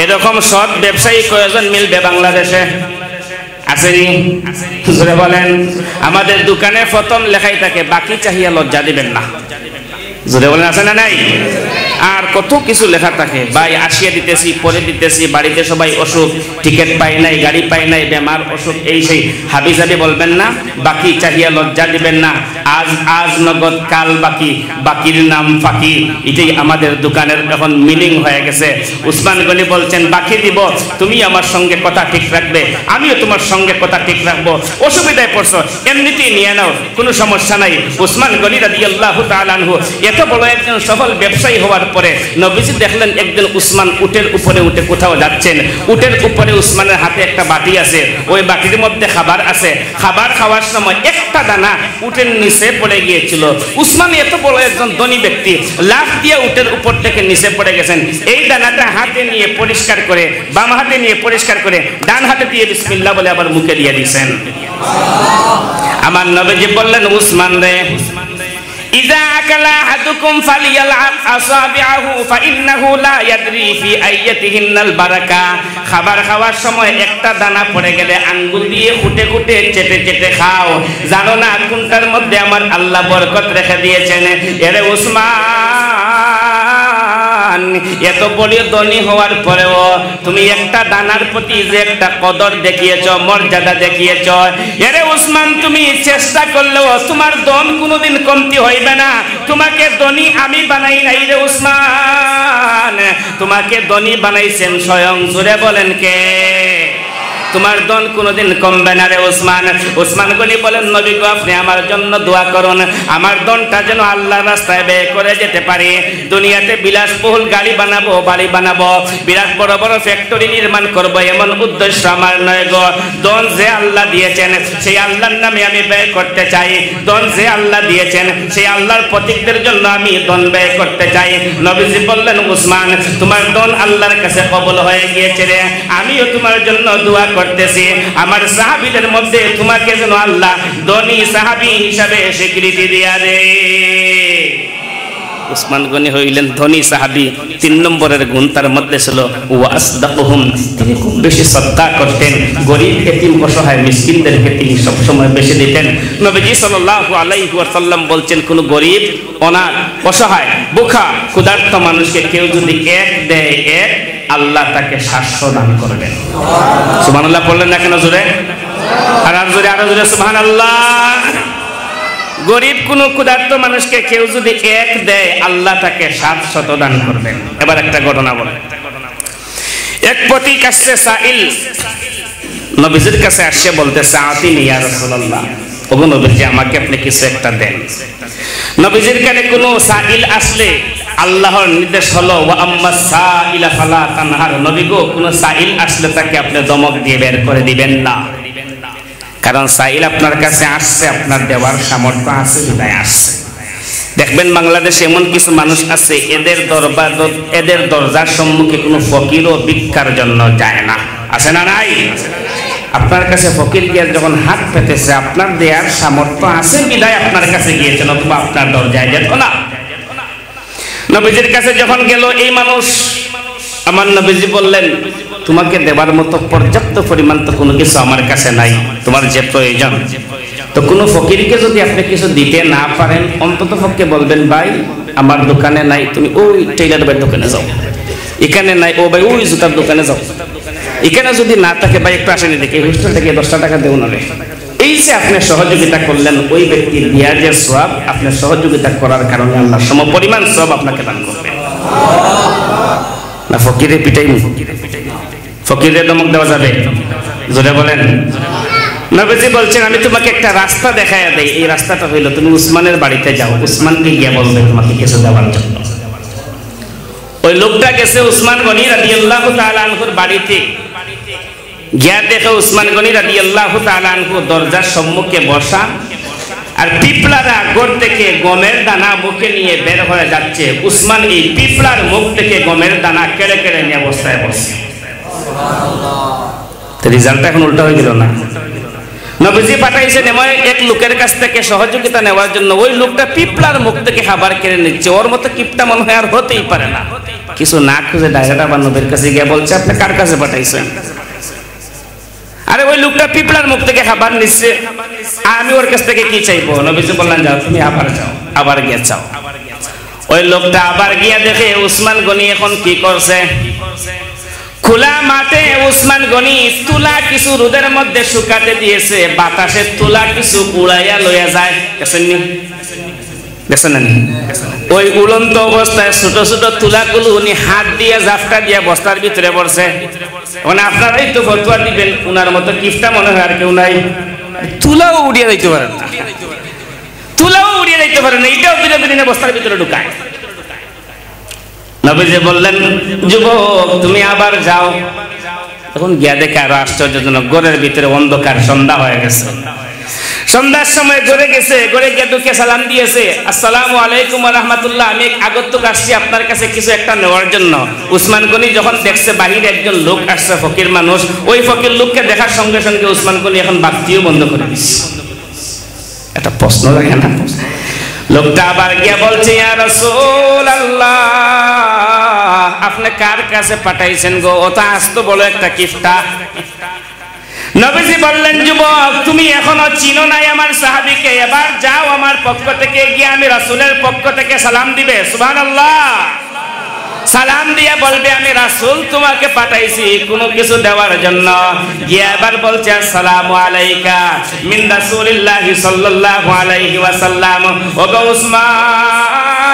এরকম সৎ ব্যবসায়ী কয়জন মিলবে বাংলাদেশে? আসেনি? জোরে বলেন। আমাদের দোকানে প্রথম লেখাই থাকে, বাকি চাহিয়া লজ্জা দিবেন না। জোরে বলেন, আছে না নাই? আর কত কিছু লেখা থাকে, ভাই আসিয়া দিতেছি, পরে দিতেছি, বাড়িতে সবাই অসুখ, টিকিট পাই নাই, গাড়ি পাই নাই, বেমার, অসুখ, এই সেই। হাবি জাবি বলবেন না, বাকি চাহিয়া লজ্জা দিবেন না। আজ আজ নগদ, কাল বাকি, বাকির নাম ফাঁকি। এটাই আমাদের দোকানের এখন মিনিং হয়ে গেছে। উসমান গনি বলছেন, বাকি দিব, তুমি আমার সঙ্গে কথা ঠিক রাখবে, আমিও তোমার সঙ্গে কথা ঠিক রাখবো। অসুবিধায় পড়ছো, এমনিতেই নিয়ে নাও, কোনো সমস্যা নাই। উসমান গনি রাদিয়াল্লাহু তাআলা আনহু এত বড় একজন সফল ব্যবসায়ী হওয়ার পরে নবীজি দেখলেন একদিন উসমান উটের উপরে উঠে কোথাও যাচ্ছেন। উটের উপরে উসমানের হাতে একটা বাটি আছে, ওই বাটির মধ্যে খাবার আছে। খাবার খাওয়ার সময় একটা দানা উটের নিচে পড়ে গিয়েছিল। উসমান এত বড় একজন ধনী ব্যক্তি, লাফ দিয়ে উটের উপর থেকে নিচে পড়ে গেছেন। এই দানাটা হাতে নিয়ে পরিষ্কার করে, বাম হাতে নিয়ে পরিষ্কার করে, ডান হাতে দিয়ে বিসমিল্লাহ বলে আবার মুখে দিয়ে দিয়েছেন। আমার নবীজি বললেন, উসমান রে, ইযা আকালা আহাদুকুম ফালিয়ালআব আসাবিআহু ফাইন্নাহু লা ইয়াদরি ফি আইয়াতিহিন্নাল বারাকা। খাবার খাওয়ার সময় একটা দানা পড়ে গেলে আঙ্গুল দিয়ে খুঁটে খুঁটে চেটে চেটে খাও, জানো না কোনটার মধ্যে আমার আল্লাহ বরকত রেখে দিয়েছেন। এরে উসমান, উসমান, এত বড় ধনী হওয়ার পরেও তুমি একটা দানার প্রতি যে একটা কদর দেখিয়েছ, মর্যাদা দেখিয়েছ, এরে উসমান তুমি চেষ্টা করলেও তোমার ধন কোনোদিন কমতি হইবে না। তোমাকে ধনী আমি বানাই নাই রে উসমান, তোমাকে ধনী বানাইছেন স্বয়ং। জোরে বলেন কে? তোমার ধন কোনোদিন কমবে না রে উসমান। উসমান গনি বলেন, নবী গো আপনি আমার জন্য দোয়া করুন, আমার ধনটা যেন আল্লাহর রাস্তায় ব্যয় করে যেতে পারি। দুনিয়াতে বিলাসবহুল গাড়ি বানাবো, বাড়ি বানাবো, বিরাট বড় বড় ফ্যাক্টরি নির্মাণ করবো, এমন উদ্দেশ্য আমার নয় গো। ধন যে আল্লাহ দিয়েছেন সেই আল্লাহর নামে আমি ব্যয় করতে চাই। ধন যে আল্লাহ দিয়েছেন সেই আল্লাহর প্রতীকদের জন্য আমি ধন ব্যয় করতে চাই। নবীজি বললেন, উসমান তোমার ধন আল্লাহর কাছে কবুল হয়ে গিয়েছে রে, আমিও তোমার জন্য দোয়া করতেছি, আমার সাহাবীদের মধ্যে তোমাকে যেন আল্লাহ ধনী সাহাবী হিসাবে স্বীকৃতি দিয়া দে। উসমান গনি হইলেন ধনী সাহাবী। 3 নম্বরের গুণ তার মধ্যে ছিল ওয়াসদাকুহুম, তিনি খুব বেশি সদকা করতেন, গরিব এতিম অসহায় মিসকিনদেরকে তিনি সবসময় বেশি দিতেন। নবীজি সাল্লাল্লাহু আলাইহি ওয়াসাল্লাম বলছেন, কোন গরিব, অনাথ, অসহায়, ভুখা, ক্ষুধার্ত মানুষকে কেউ যদি এক দেয়, এক আল্লাহ তাকে 700 দান করবেন। সুবহানাল্লাহ বললেন না কেন জোরে? আর জোরে, আরো জোরে সুবহানাল্লাহ। গরিব কোন ক্ষুধার্ত মানুষকে কেউ যদি এক দেয়, আল্লাহ তাকে 700 দান করবেন। এবার একটা ঘটনা বলেন। এক পথিক আসছে সাইল, নবীজির কাছে আসছে, বলতেছে, আতিনি ইয়া রাসূলুল্লাহ, ওগো নবীজি আমাকে আপনি কিছু একটা দেন। নবীজির কাছে কোন সাইল আসলে আল্লাহর নির্দেশ হলো, ওয়া আম্মাস সাইলা ফালা তানহার, নবী গো কোন সাইল আসলে তাকে আপনি ধমক দিয়ে বের করে দিবেন না, কারণ সাইল আপনার কাছে আসছে, আপনার দেওয়ার সামর্থ্য আছে বিধায় আসছে। দেখবেন বাংলাদেশে এমন কিছু মানুষ আছে, এদের দরজার সম্মুখে কোনো ফকিরও ভিক্ষার জন্য যায় না। আছে না নাই? আপনার কাছে ফকির গিয়ে যখন হাত পেতেছে, আপনার দেওয়ার সামর্থ্য আছে বিধায় আপনার কাছে গিয়েছেন, অথবা আপনার দরজায় যেত না। নবীজির কাছে যখন গেল এই মানুষ, আমার নবীজি বললেন, তোমাকে দেবার মতো পর্যাপ্ত পরিমাণ তো কোনো কিছু আমার কাছে নাই, তোমার যে প্রয়োজন। তো কোনো ফকিরকে যদি আপনি কিছু দিতে না পারেন, অন্তত পক্ষে বলবেন, ভাই আমার দোকানে নাই, তুমি ওই টেইলার ভাইয়ের দোকানে যাও। এখানে নাই, ও ভাই ওই জুতার দোকানে যাও। এখানে যদি না থাকে, ভাই একটু আসেনি দেখে হোস্টেল থেকে 10টা টাকা দেও না রে। এই যে আপনি সহযোগিতা করলেন, ওই ব্যক্তির দেওয়ার যে সওয়াব, আপনি সহযোগিতা করার কারণে আল্লাহ সমপরিমাণ সওয়াব আপনাকে দান করবেন। না ফকিরে পিটাই, ফকিরে ধমক দেওয়া যাবে? জোরে বলেন। নবীজি বলছেন, আমি তোমাকে একটা রাস্তা দেখাইয়া দেই, এই রাস্তাটা হইলো তুমি উসমানের বাড়িতে যাও, উসমানকে গিয়ে বলবে তোমাকে কিছু দেওয়ার জন্য। ওই লোকটা গেছে উসমান গনি রাদিয়াল্লাহু তাআলা আনহুর বাড়িতে, গিয়া দেখে উসমান গনি রাদিয়াল্লাহু তাআলা আনহু দরজার সম্মুখে বসা, আর পিপলারা ঘর থেকে গমের দানা মুখে নিয়ে বের হয়ে যাচ্ছে। উসমান এই পিপলার মুখ থেকে গমের দানা কেড়ে কেড়ে নিয়ে অবস্থায় বসে। রেজাল্টটা এখন উল্টা হয়ে গেল না? নবীজি পাঠাইছেন এমন এক লোকের কাছ থেকে সহযোগিতা নেওয়ার জন্য, ওই লোকটা পিপলার মুখ থেকে খাবার কেড়ে নিচ্ছে। ওর মতো কিপটা মনে হয় আর হতেই পারে না। কিছু না খুঁজে ডাইরেক্ট আবার নবীর কাছে গিয়ে বলছে, আপনি কার কাছে পাঠাইছেন? আরে ওই লোকটা পিপলার মুখ থেকে খাবার নিচ্ছে, আমি ওর কাছ থেকে কি চাইবো? নবীজি বললেন, যাও তুমি আবার যাও, আবার গিয়ে চাও। ওই লোকটা আবার গিয়া দেখে উসমান গনি এখন কি করছে। খোলা মাঠে উসমান গনি তুলা কিছু রোদের মধ্যে শুকাতে দিয়েছে, বাতাসে তুলা কিছু উড়াইয়া লইয়া যায়। দেখছেন না? ওই উড়ন্ত অবস্থায় ছোট ছোট তুলাগুলো উনি হাত দিয়ে জাফটা দিয়ে বস্তার ভিতরে পড়ছে। মানে আপনারাই তো ফতোয়া দিবেন, উনার মতো কিফটা মনে হয় আর কেউ নাই। তুলাও উড়িয়ে দিতে পারেন না, তুলাও উড়িয়ে দিতে পারেন না, এটাও ধীরে ধীরে বস্তার ভিতরে ঢুকায়। নবীজি বললেন, যুবক তুমি আবার যাও। তখন গিয়া দেখে আরো আশ্চর্যজনক, ঘরের ভিতরে অন্ধকার, সন্ধ্যা হয়ে গেছে। সন্ধ্যার সময় ঘরে গেছে, ঘরে গিয়ে ঢুকে সালাম দিয়েছে, আসসালামু আলাইকুম ওয়া রাহমাতুল্লাহ, আমি আগন্তুক আসছি আপনার কাছে কিছু একটা নেওয়ার জন্য। উসমান গনি যখন দেখছে বাহিরে একজন লোক আসছে, ফকির মানুষ, ওই ফকির লোককে দেখার সঙ্গে সঙ্গে উসমান গনি এখন বাতিও বন্ধ করে দিচ্ছে। একটা প্রশ্ন রাখে না? লোকটা আবার গিয়া বলছে, ইয়া রাসূলুল্লাহ, আপনি কার কাছে পাঠাইছেন গো? ও তো আসতো বলো একটা কিফটা। নবীজি বললেন, যুবক তুমি এখনো চিনো নাই আমার সাহাবীকে, এবার যাও আমার পক্ষ থেকে গিয়ে আমি রাসূলের পক্ষ থেকে সালাম দিবে। সুবহানাল্লাহ। সালাম দিয়ে বলবে আমি রাসূল তোমাকে পাঠাইছি কোনো কিছু দেওয়ার জন্য। গিয়ে এবার বলছে আসসালামু আলাইকা মিন রাসূলিল্লাহি সাল্লাল্লাহু আলাইহি ওয়াসাল্লাম। ওগো উসমান,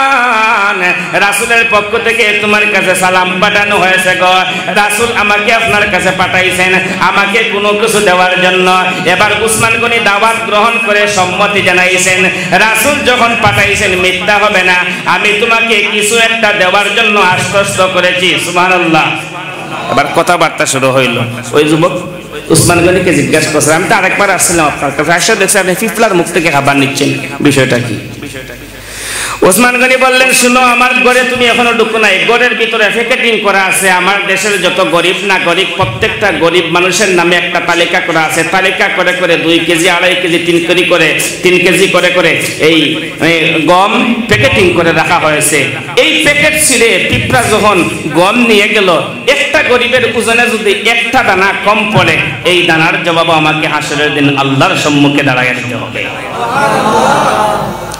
রাসূলের পক্ষ থেকে তোমার কাছে সালাম পাঠানো হয়েছে গো। রাসূল আমাকে আপনার কাছে পাঠাইছেন আমাকে কোনো কিছু দেওয়ার জন্য। এবার উসমান গনি দাওয়াত গ্রহণ করে সম্মতি জানাইছেন। রাসূল যখন পাঠাইছেন মিথ্যা হবে না, আমি তোমাকে কিছু একটা দেওয়ার জন্য আশ্বস্ত করেছি। সুবহানাল্লাহ। এবার কথাবার্তা শুরু হইল। ওই যুবক উসমান গনিকে জিজ্ঞাসা করছে, আমি তো আরেকবার আসছিলাম আপনার কাছে, আসলে দেখছি আপনি পিপলার মুখ থেকে খাবার নিচ্ছেন, বিষয়টা কি? ওসমান গনি বললেন, শুনো, আমার ঘরে তুমি এখনো ঢুকো নাই, ঘরের ভিতরে প্যাকেটিং করা আছে আমার দেশের যত গরিব নাগরিক প্রত্যেকটা গরিব মানুষের নামে একটা তালিকা করা আছে। তালিকা করে করে 2 কেজি 2.5 কেজি 3 কেজি করে করে এই গম প্যাকেটিং করে রাখা হয়েছে। এই প্যাকেট ছিঁড়ে পিঁপড়া যখন গম নিয়ে গেল, একটা গরিবের ওজনে যদি একটা দানা কম পড়ে, এই দানার জবাব আমাকে হাসরের দিন আল্লাহর সম্মুখে দাঁড়ায় দিতে হবে।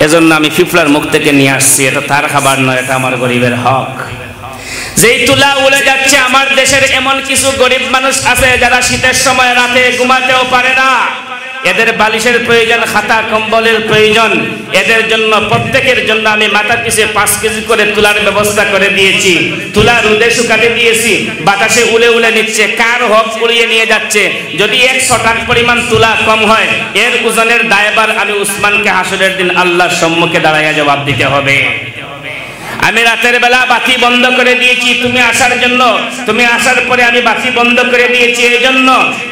এজন্য আমি পিঁপড়ার মুখ থেকে নিয়ে আসছি, এটা তার খাবার নয়, এটা আমার গরিবের হক। যেই তুলা উড়ে যাচ্ছে, আমার দেশের এমন কিছু গরিব মানুষ আছে যারা শীতের সময় রাতে ঘুমাতেও পারে না, এদের বালিশের প্রয়োজন, খাতা কম্বলের প্রয়োজন। এদের জন্য প্রত্যেকের জন্য আমি মাথা পিছে 5 কেজি করে তুলার ব্যবস্থা করে দিয়েছি। তুলা রোদে শুকাতে দিয়েছি, বাতাসে উড়ে উড়ে নিচ্ছে, কার হক উড়িয়ে নিয়ে যাচ্ছে। যদি 100 টান পরিমাণ তুলা কম হয়, এর ওজনের দায়ভার আমি উসমানকে হাসরের দিন আল্লাহর সম্মুখে দাঁড়াইয়া জবাব দিতে হবে। আমি রাতের বেলা বাতি বন্ধ করে দিয়েছি তুমি আসার জন্য, তুমি আসার পরে আমি বাতি বন্ধ করে দিয়েছি এই জন্য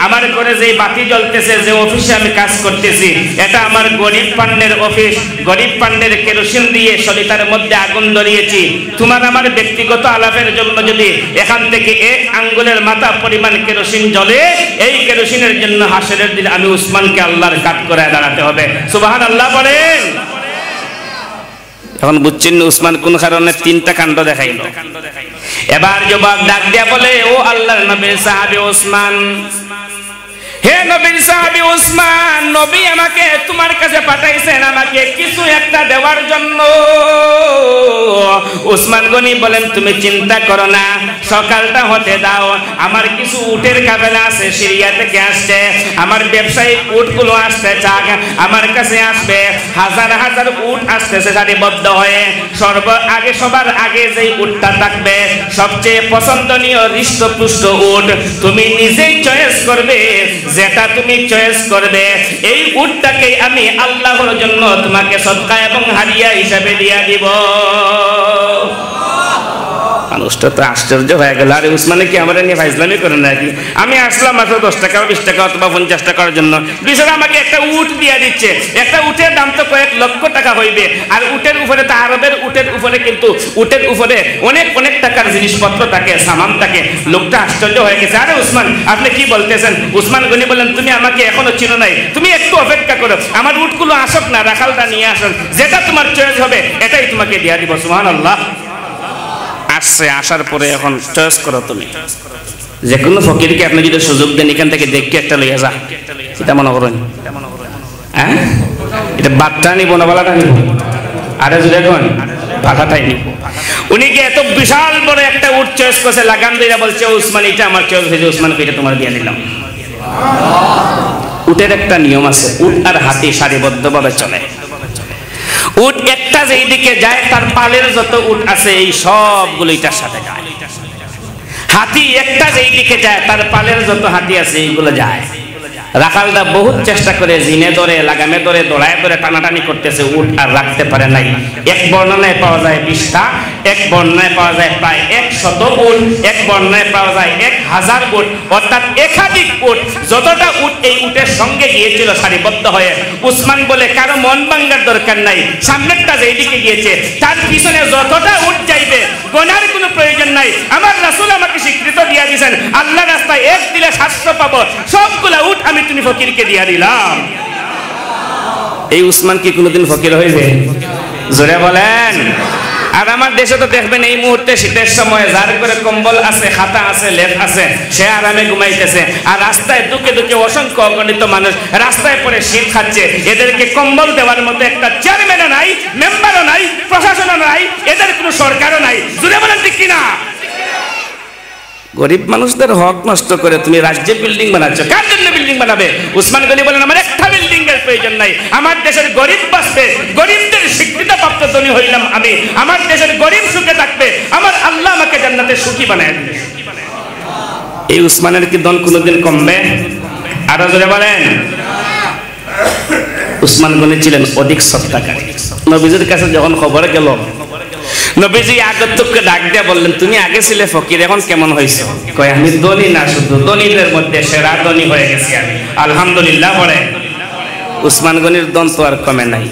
আমার ঘরে যে বাতি জ্বলতেছে, যে অফিসে আমি কাজ করতেছি, এটা আমার গরিব পান্ডের অফিস। গরিব পান্ডের কেরোসিন দিয়ে সলিতার মধ্যে আগুন ধরিয়েছি। তোমার আমার ব্যক্তিগত আলাপের জন্য যদি এখান থেকে 1 আঙ্গুলের মাথা পরিমাণ কেরোসিন জ্বলে, এই কেরোসিনের জন্য হাসরের দিন আমি উসমানকে আল্লাহর কাঠ করে দাঁড়াতে হবে। সুবহানাল্লাহ বলেন। এখন বুঝছেন উসমান কোন কারণে 3টা কাণ্ড দেখাইল। এবার যুবক ডাক দিয়া বলে, ও আল্লাহর নবীর সাহাবী উসমান, হে নবীর সাহাবী উসমান, নবী আমাকে তোমার কাছে পাঠাইছেন আমাকে কিছু একটা দেওয়ার জন্য। উসমান গনি বলেন, তুমি চিন্তা করো না, সকালটা হতে দাও, আমার কিছু উটের কাফেলা আছে সিরিয়া থেকে আসছে, আমার ব্যবসায়িক উটগুলো আসতে চাক, আমার কাছে আসবে, হাজার হাজার উট আসতেছে সারিবদ্ধ হয়ে। সবার আগে যেই উটটা থাকবে সবচেয়ে পছন্দনীয় হৃষ্টপুষ্ট উট, তুমি নিজেই চয়েস করবে, যেটা তুমি চয়েস করবে এই উটটাকে আমি আল্লাহর জন্য তোমাকে সদকা এবং হাদিয়া হিসাবে দিয়া দিব। মানুষটা তো আশ্চর্য হয়ে গেল, আরে উসমানে কি আমরা নিয়ে ফাইজলামি করে নাকি? আমি আসলাম মাত্র 10 টাকা 20 টাকা অথবা 50 টাকার জন্য, বিশাল আমাকে একটা উট দিয়ে দিচ্ছে। একটা উটের দাম তো কয়েক লক্ষ টাকা হইবে, আর উটের উপরে তো আরবের উটের উপরে কিন্তু উটের উপরে অনেক অনেক টাকার জিনিসপত্র থাকে, সামান থাকে। লোকটা আশ্চর্য হয়ে গেছে, আরে উসমান আপনি কি বলতেছেন? উসমান গনি বলেন, তুমি আমাকে এখনো চিনো নাই, তুমি একটু অপেক্ষা করো, আমার উটগুলো আসুক না, রাখালটা নিয়ে আসুন, যেটা তোমার চয়েস হবে এটাই তোমাকে দিয়া দিব। সুবহানাল্লাহ। আসছে, আসার পরে এখন চয়েস করো তুমি। যে কোনো ফকিরকে আপনি যদি সুযোগ দেন এখান থেকে দেখকে একটা লইয়া যা, এটা মনে করেন, হ্যাঁ এটা বাচ্চা নিব না বালাটা নিব, আরে যদি এখন বাটাটাই নিব। উনি কি এত বিশাল বড় একটা উট চয়েস করছে, লাগান দিয়ে বলছে উসমান এটা আমার চয়েস হয়েছে, উসমান এটা তোমার দিয়ে দিলাম। উটের একটা নিয়ম আছে, উট আর হাতি সারিবদ্ধভাবে চলে। উট একটা যেই দিকে যায় তার পালের যত উট আছে এই সবগুলো এটার সাথে যায়। হাতি একটা যেই দিকে যায় তার পালের যত হাতি আছে এইগুলো যায়। রাখালদা বহুত চেষ্টা করে জিনে ধরে, লাগামে ধরে, দোড়ায় ধরে টানাটানি করতেছে, উট আর রাখতে পারে নাই। এক বর্ণনায় পাওয়া যায় 20টা, এক বর্ণনায় পাওয়া যায় প্রায় 100 উট, এক বর্ণনায় পাওয়া যায় 1000 উট, অর্থাৎ একাধিক উট। যতটা উট এই উটের সঙ্গে গিয়েছিল সারিবদ্ধ হয়ে, উসমান বলে কারো মন ভাঙার দরকার নাই, সামনেরটা যেদিকে গিয়েছে তার পিছনে যতটা উট যাইবে গোনার কোনো প্রয়োজন নাই। আমার রাসূল আমাকে স্বীকৃত দিয়া দিয়েছেন, আল্লাহ রাস্তায় 1 দিলে 700 পাবো, সবগুলা উট আমি তুমি ফকিরকে দিয়া দিলাম। এই উসমান কি কোনোদিন ফকির হইবে? জোরে বলেন। আর আমার দেশে তো দেখবেন এই মুহূর্তে শীতের সময় যার করে কম্বল আছে, খাতা আছে, লেপ আছে, সে আরামে ঘুমাইতেছে। আর রাস্তায় দুকে দুকে অসংখ্য অগণিত মানুষ রাস্তায় পড়ে শীত খাচ্ছে। এদেরকে কম্বল দেওয়ার মতো একটা চেয়ারম্যানও নাই, মেম্বারও নাই, প্রশাসনও নাই, এদের কোনো সরকারও নাই। জুড়ে বলেন ঠিক কিনা? গরিব মানুষদের হক নষ্ট করে তুমি রাজ্যে বিল্ডিং বানাচ্ছ। কার জন্য বিল্ডিং বানাবে? উসমান গনি বলেন আমার একটা বিল্ডিং এর প্রয়োজন নাই, আমার দেশের গরিব বাঁচবে, গরিবদের স্বীকৃতিপ্রাপ্ত ধনী হইলাম আমি, আমার দেশের গরিব সুখে থাকবে, আমার আল্লাহ আমাকে জান্নাতে সুখী বানায় দিবে। এই উসমানের কি দন কোনোদিন কমবে? আরো জোরে বলেন। উসমান গনি ছিলেন অধিক সত্তাকারী। নবীজির কাছে যখন খবর গেল, নবীজি আগন্তুককে ডাক দিয়ে বললেন তুমি আগে ছিলে ফকির, এখন কেমন হয়েছে? কয় আমি ধনী না, শুধু ধনীদের মধ্যে সেরা ধনী হয়ে গেছি আমি, আলহামদুলিল্লাহ। বলে উসমান গনির দন তো আর কমে নাই।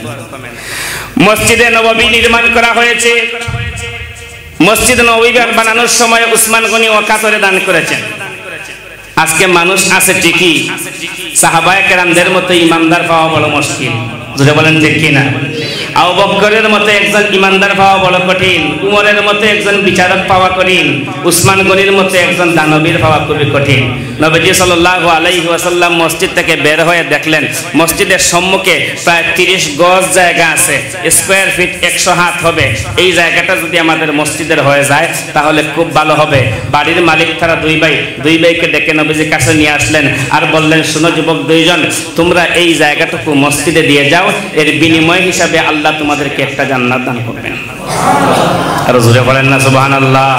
মসজিদে নববী নির্মাণ করা হয়েছে। মসজিদ নববী বানানোর সময় উসমান গনি ওয়াকাফে দান করেছেন। আজকে মানুষ আছে ঠিকই, সাহাবায়ে কেরামদের মতো ইমানদার পাওয়া বড় মুশকিল। যদি বলেন ঠিক কিনা? আবু বকরের মতো একজন ইমানদার পাওয়া বড় কঠিন, উমরের মতো একজন বিচারক পাওয়া কঠিন, উসমান গনির মতো একজন দানবীর পাওয়া খুবই কঠিন। নবীজি সাল্লাল্লাহু আলাইহি ওয়াসাল্লাম মসজিদ থেকে বের হয়ে দেখলেন মসজিদের সম্মুখে প্রায় 30 গজ জায়গা আছে, স্কয়ার ফিট 100 হাত হবে। এই জায়গাটা যদি আমাদের মসজিদের হয়ে যায় তাহলে খুব ভালো হবে। বাড়ির মালিক তারা দুই ভাইকে ডেকে নবীজির কাছে নিয়ে আসলেন আর বললেন শোনো যুবক দুইজন, তোমরা এই জায়গাটুকু মসজিদে দিয়ে যাও, এর বিনিময় হিসাবে আল্লাহ তোমাদেরকে একটা জান্নাত দান করবেন। আর জোরে বলেন না সুবহানাল্লাহ।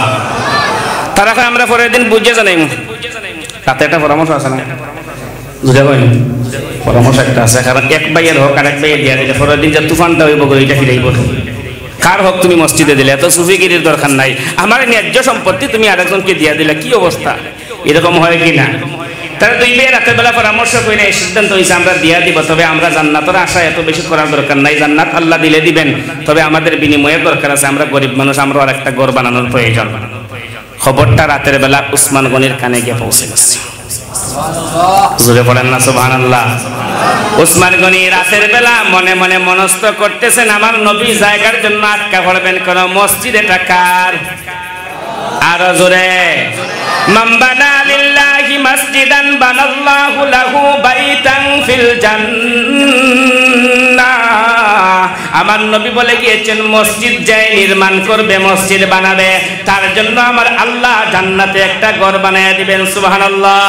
তারা আমরা পরের দিন বুঝে জানাই তাতে একটা পরামর্শ আছে না? বুঝে বলেন পরামর্শ একটা আছে, কারণ এক ভাইয়ের হোক আর এক ভাইয়ের দিয়া দিলে পরের দিন যে তুফানটা হইব এটা ফিরাইব। কার হক তুমি মসজিদে দিলে, এত সুফিগিরির দরকার নাই। আমার ন্যায্য সম্পত্তি তুমি আরেকজনকে দিয়া দিলে, কি অবস্থা? এরকম হয় কি না? তারা দুই ভাই রাতের বেলা পরামর্শ করে এই সিদ্ধান্ত হয়েছে আমরা দিয়া দিব, তবে আমরা জান্নাতের আশা এত বেশি করার দরকার নাই, জান্নাত আল্লাহ দিলে দিবেন, তবে আমাদের বিনিময়ের দরকার আছে, আমরা গরিব মানুষ, আমরা আর একটা ঘর বানানোর প্রয়োজন। খবরটা রাতের বেলা উসমান গনির কানে গিয়ে পৌঁছে গেছে। জোরে বলেন না সুবহানাল্লাহ। উসমান গনি রাতের বেলা মনে মনে মনস্থ করতেছেন আমার নবী জায়গার জন্য আটকা পড়বেন কোন মসজিদে টাকার। আরো জোরে মান বানা লিল্লাহি মাসজিদান বানাল্লাহু লাহু বাইতান ফিল জান্নাহ। আমার নবী বলে গিয়েছেন মসজিদ যে নির্মাণ করবে, মসজিদ বানাবে, তার জন্য আমার আল্লাহ জান্নাতে একটা ঘর বানায় দিবেন। সুবহানাল্লাহ।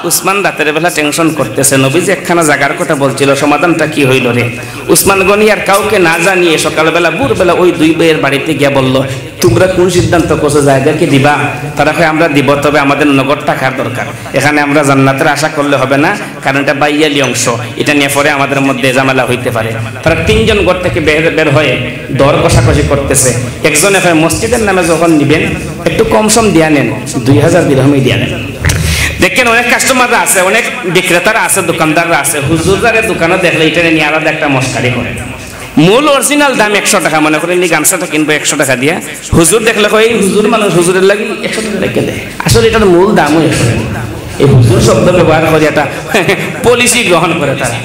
উসমান রাতের বেলা টেনশন করতেছে, নবীজি একখানা জায়গার কথা বলছিল, সমাধানটা কি হইল রে? উসমান গনি আর কাউকে না জানিয়ে সকালবেলা ভোরবেলা ওই দুই ভাইয়ের বাড়িতে গিয়ে বলল তোমরা কোন সিদ্ধান্ত করছো, জায়গাকে দিবা? তারা কয় আমরা দিব, তবে আমাদের নগদ টাকার দরকার, এখানে আমরা জান্নাতের আশা করলে হবে না, কারণ এটা বাইয়ালি অংশ, এটা নিয়ে পরে আমাদের মধ্যে ঝামেলা হইতে পারে। তারা তিনজন ঘর থেকে বের হয়ে দর কষাকষি করতেছে। একজনে কয় মসজিদের নামে যখন নিবেন একটু কম সম দিয়া নেন, 2000 দিরহামই দিয়া নেন। দেখেন অনেক কাস্টমাররা আছে, অনেক বিক্রেতারা আছে, দোকানদাররা আছে, হুজুরদারের দোকানে দেখলে এটা নিয়ে আলাদা একটা মস্কারি করে। মূল অরিজিনাল দাম 100 টাকা, মনে করেন এই গামছাটা কিনবো 100 টাকা দিয়ে, হুজুর দেখলে এই হুজুর মানুষ, হুজুরের লাগে 100 টাকা রেখে দেয়, আসলে এটার মূল দামও এই হুজুর শব্দ ব্যবহার করে একটা পলিসি গ্রহণ করে। তারা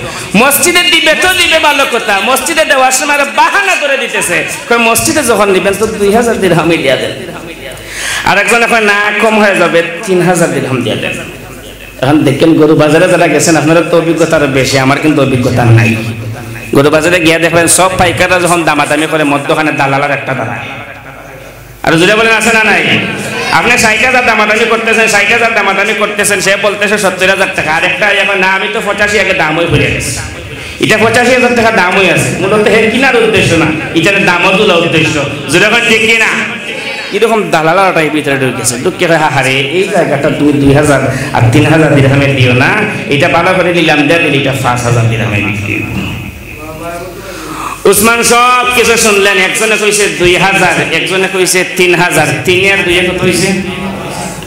মসজিদে দিবে তো দিবে ভালো কথা, মসজিদে দেওয়ার সময় বাহানা করে দিতেছে, মসজিদে যখন দিবেন তো 2000 দিরহামই দিয়া দেন। আর একজন এখন না কম হয়ে যাবে 3000 দিরহাম দিয়ে দেন। এখন দেখেন গরু বাজারে যারা গেছেন আপনারা তো অভিজ্ঞতা আরো বেশি, আমার কিন্তু অভিজ্ঞতা নাই। গরু বাজারে গিয়ে দেখবেন সব পাইকাররা যখন দামাদামি করে মধ্যখানে দালালার একটা দাঁড়ায়। আর যদি বলেন আছে না নাই? আপনি 60,000 দামাদামি করতেছেন, 60,000 দামাদামি করতেছেন, সে বলতেছে 70,000 টাকা, আর একটা এখন না আমি তো 85 আগে দামই ঘুরে গেছে, এটা 85,000 টাকা দামই আছে, মূলত এর কিনার উদ্দেশ্য না, এটার দামও তোলা উদ্দেশ্য। যদি এখন ঠিক কিনা এরকম দালালাটাই ভিতরে ঢুকেছে, ঢুকে হারে এই জায়গাটা তুমি 2000 আর 3000 দিরহামে দিও না, এটা ভালো করে নিলাম দেন, এটা 5000 দিরহামে বিক্রি। উসমান সব কিছু শুনলেন, একজনে কইছে 2000, একজনে কইছে 3000, 3 আর 2 কত হইছে?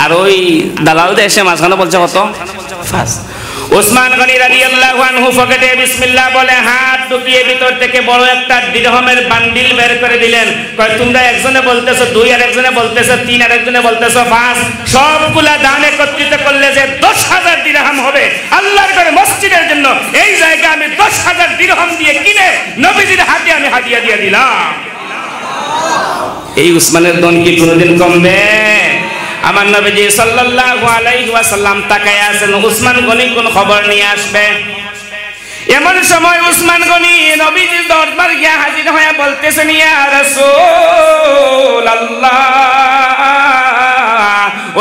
আর ওই দালাল এসে মাঝখানে বলছে কত? 5। উসমান গনি রাদিয়াল্লাহু আনহু পকেটে বিসমিল্লাহ বলে হাত ঢুকিয়ে ভিতর থেকে বড় একটা দিরহামের বান্ডিল বের করে দিলেন। কয় তোমরা একজনে বলতেছো 2, আর একজনে বলতেছো 3, আর একজনে বলতেছো 5, সবগুলা দান একত্রিত করলে যে 10,000 দিরহাম হবে, আল্লাহর ঘরে মসজিদের জন্য এই জায়গা আমি 10,000 দিরহাম দিয়ে কিনে নবীজির হাতে আমি হাদিয়া দিয়ে দিলাম। এই উসমানের দন কি কোনোদিন কমবে? আমার নবীজি সাল্লাল্লাহু আলাইহি ওয়াসাল্লাম তাকায় আছেন উসমান গনি কোন খবর নিয়ে আসবে। এমন সময় উসমান গনি নবীজির দরবার গিয়ে হাজির হয়ে বলতেছেন, ইয়া রাসূলুল্লাহ,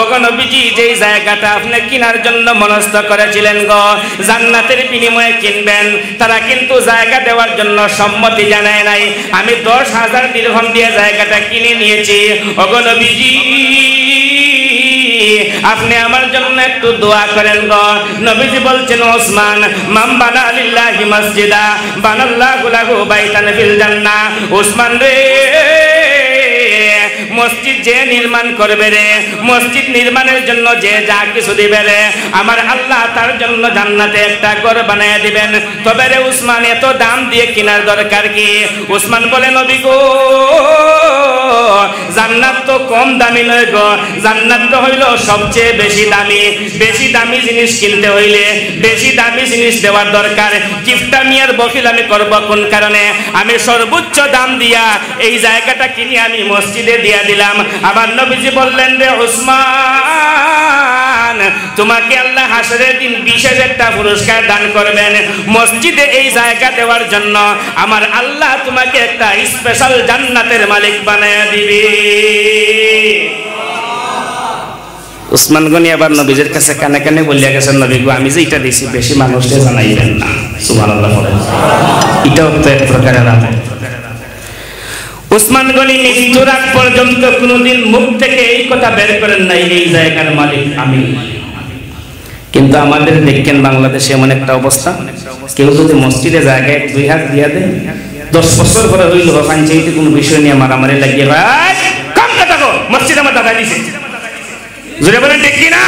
ওগো নবীজি, যেই জায়গাটা আপনি কেনার জন্য মনস্থ করেছিলেন গো, জান্নাতের বিনিময়ে কিনবেন, তারা কিন্তু জায়গা দেওয়ার জন্য সম্মতি জানায় নাই। আমি 10,000 দিরহাম দিয়ে জায়গাটা কিনে নিয়েছি। ওগো নবীজি, আপনি আমার জন্য একটু দোয়া করেন গো। নবীজি বলছেন, ওসমান, মান বানা লিল্লাহি মসজিদা বানাল্লাহু লাহু বাইতান ফিল জান্নাহ। ওসমান রে, মসজিদ যে নির্মাণ করবে রে, মসজিদ নির্মাণের জন্য যে যা কিছু দিবে রে, আমার আল্লাহ তার জন্য জান্নাতে একটা ঘর বানায় দিবেন। তবে রে উসমান, এত দাম দিয়ে কেনার দরকার কি? উসমান বলে, নবী গো, জান্নাত তো কম দামি নয় গো, জান্নাত তো হইল সবচেয়ে বেশি দামি। বেশি দামি জিনিস কিনতে হইলে বেশি দামি জিনিস দেওয়ার দরকার। গিফটটা মিয়ার বকিল আমি করব কোন কারণে? আমি সর্বোচ্চ দাম দিয়া এই জায়গাটা কিনে আমি মসজিদে দিয়া দিলাম। আমার নবীজি বললেন, রে উসমান, তোমাকে আল্লাহ হাসরের দিন বিশেষ একটা পুরস্কার দান করবেন। মসজিদে এই জায়গা দেওয়ার জন্য আমার আল্লাহ তোমাকে একটা স্পেশাল জান্নাতের মালিক বানায় দিবে। উসমান গনি আবার নবীজির কাছে কানে কানে বলিয়া গেছেন, নবী গো, আমি যে এটা দিছি বেশি মানুষকে জানাইবেন না। সুবহানাল্লাহ বলেন। এটাও তো এক প্রকারের আমল। উসমান গনি মৃত্যুর আগ পর্যন্ত কোনোদিন মুখ থেকে এই কথা বের করেন নাই, এই জায়গার মালিক আমি। কিন্তু আমাদের দেখেন বাংলাদেশে এমন একটা অবস্থা, কেউ যদি মসজিদে জায়গায় 2 হাত দিয়া দেয়, 10 বছর পরে হইল পঞ্চায়েতে কোনো বিষয় নিয়ে মারামারি লাগিয়ে, ভাই কম কথা কো, মসজিদ আমার দাদা দিছে। জোরে বলেন ঠিক কি না?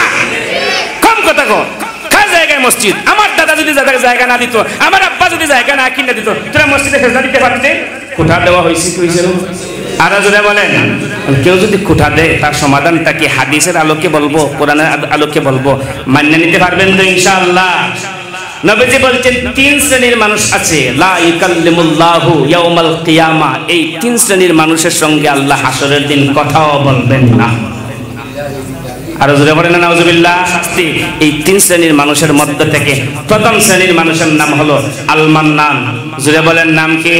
কম কথা কো, কার জায়গায় মসজিদ? আমার দাদা যদি জায়গা না দিত, আমার আব্বা যদি জায়গা না কিনে দিত, তোরা মসজিদে ফেরত দিতে পারতে? কোঠা দেওয়া হয়েছে কি হয়েছে? আর জোরে বলেন। কেউ যদি কোঠা দেয়, তার সমাধানটা কি হাদিসের আলোকে বলবো, কোরআনের আলোকে বলবো? মান্য নিতে পারবেন তো ইনশাআল্লাহ? নবীজি বলছেন 3 শ্রেণীর মানুষ আছে, লা ইকাল্লিমুল্লাহু ইয়াউমাল কিয়ামা। এই 3 শ্রেণীর মানুষের সঙ্গে আল্লাহ হাসরের দিন কথাও বলবেন না। আর জোরে বলেন না নাউজুবিল্লাহ। শাস্তি এই 3 শ্রেণীর মানুষের মধ্য থেকে প্রথম শ্রেণীর মানুষের নাম হলো আল মান্নান। জোরে বলেন নাম কি?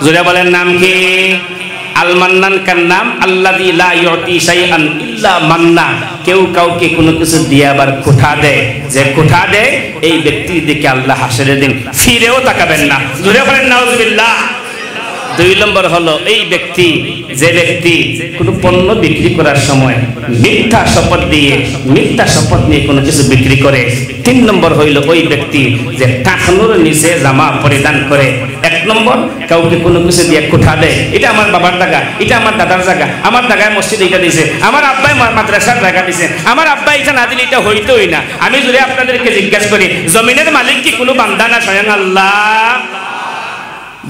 জোরে বলেন নাম কি? আল মান্নান কার নাম আল্লাযী লা ইউতি শাইআন ইল্লা মান্না। কেউ কাউকে কোনো কিছু দিয়ে আবার কোঠা দেয়, যে কোঠা দেয় এই ব্যক্তির দিকে আল্লাহ হাসরের দিন ফিরেও তাকাবেন না। জোরে বলেন নাউজুবিল্লাহ। 2 নম্বর হলো এই ব্যক্তি, যে ব্যক্তি কোনো পণ্য বিক্রি করার সময় মিথ্যা শপথ নিয়ে কোনো কিছু বিক্রি করে। 3 নম্বর হইল ওই ব্যক্তি যে টাকনুর নিচে জামা পরিধান করে। 1 নম্বর, কাউকে কোনো কিছু দিয়ে কোঠা দেয়, এটা আমার বাবার জায়গা, এটা আমার দাদার জায়গা, আমার দাদায় মসজিদ এটা দিছে, আমার আব্বাই মাদ্রাসার জায়গা দিছে, আমার আব্বাই এটা না দিলে এটা হইতোই না। আমি যদি আপনাদেরকে জিজ্ঞাসা করি, জমিনের মালিক কি কোনো বান্দা না স্বয়ং আল্লাহ?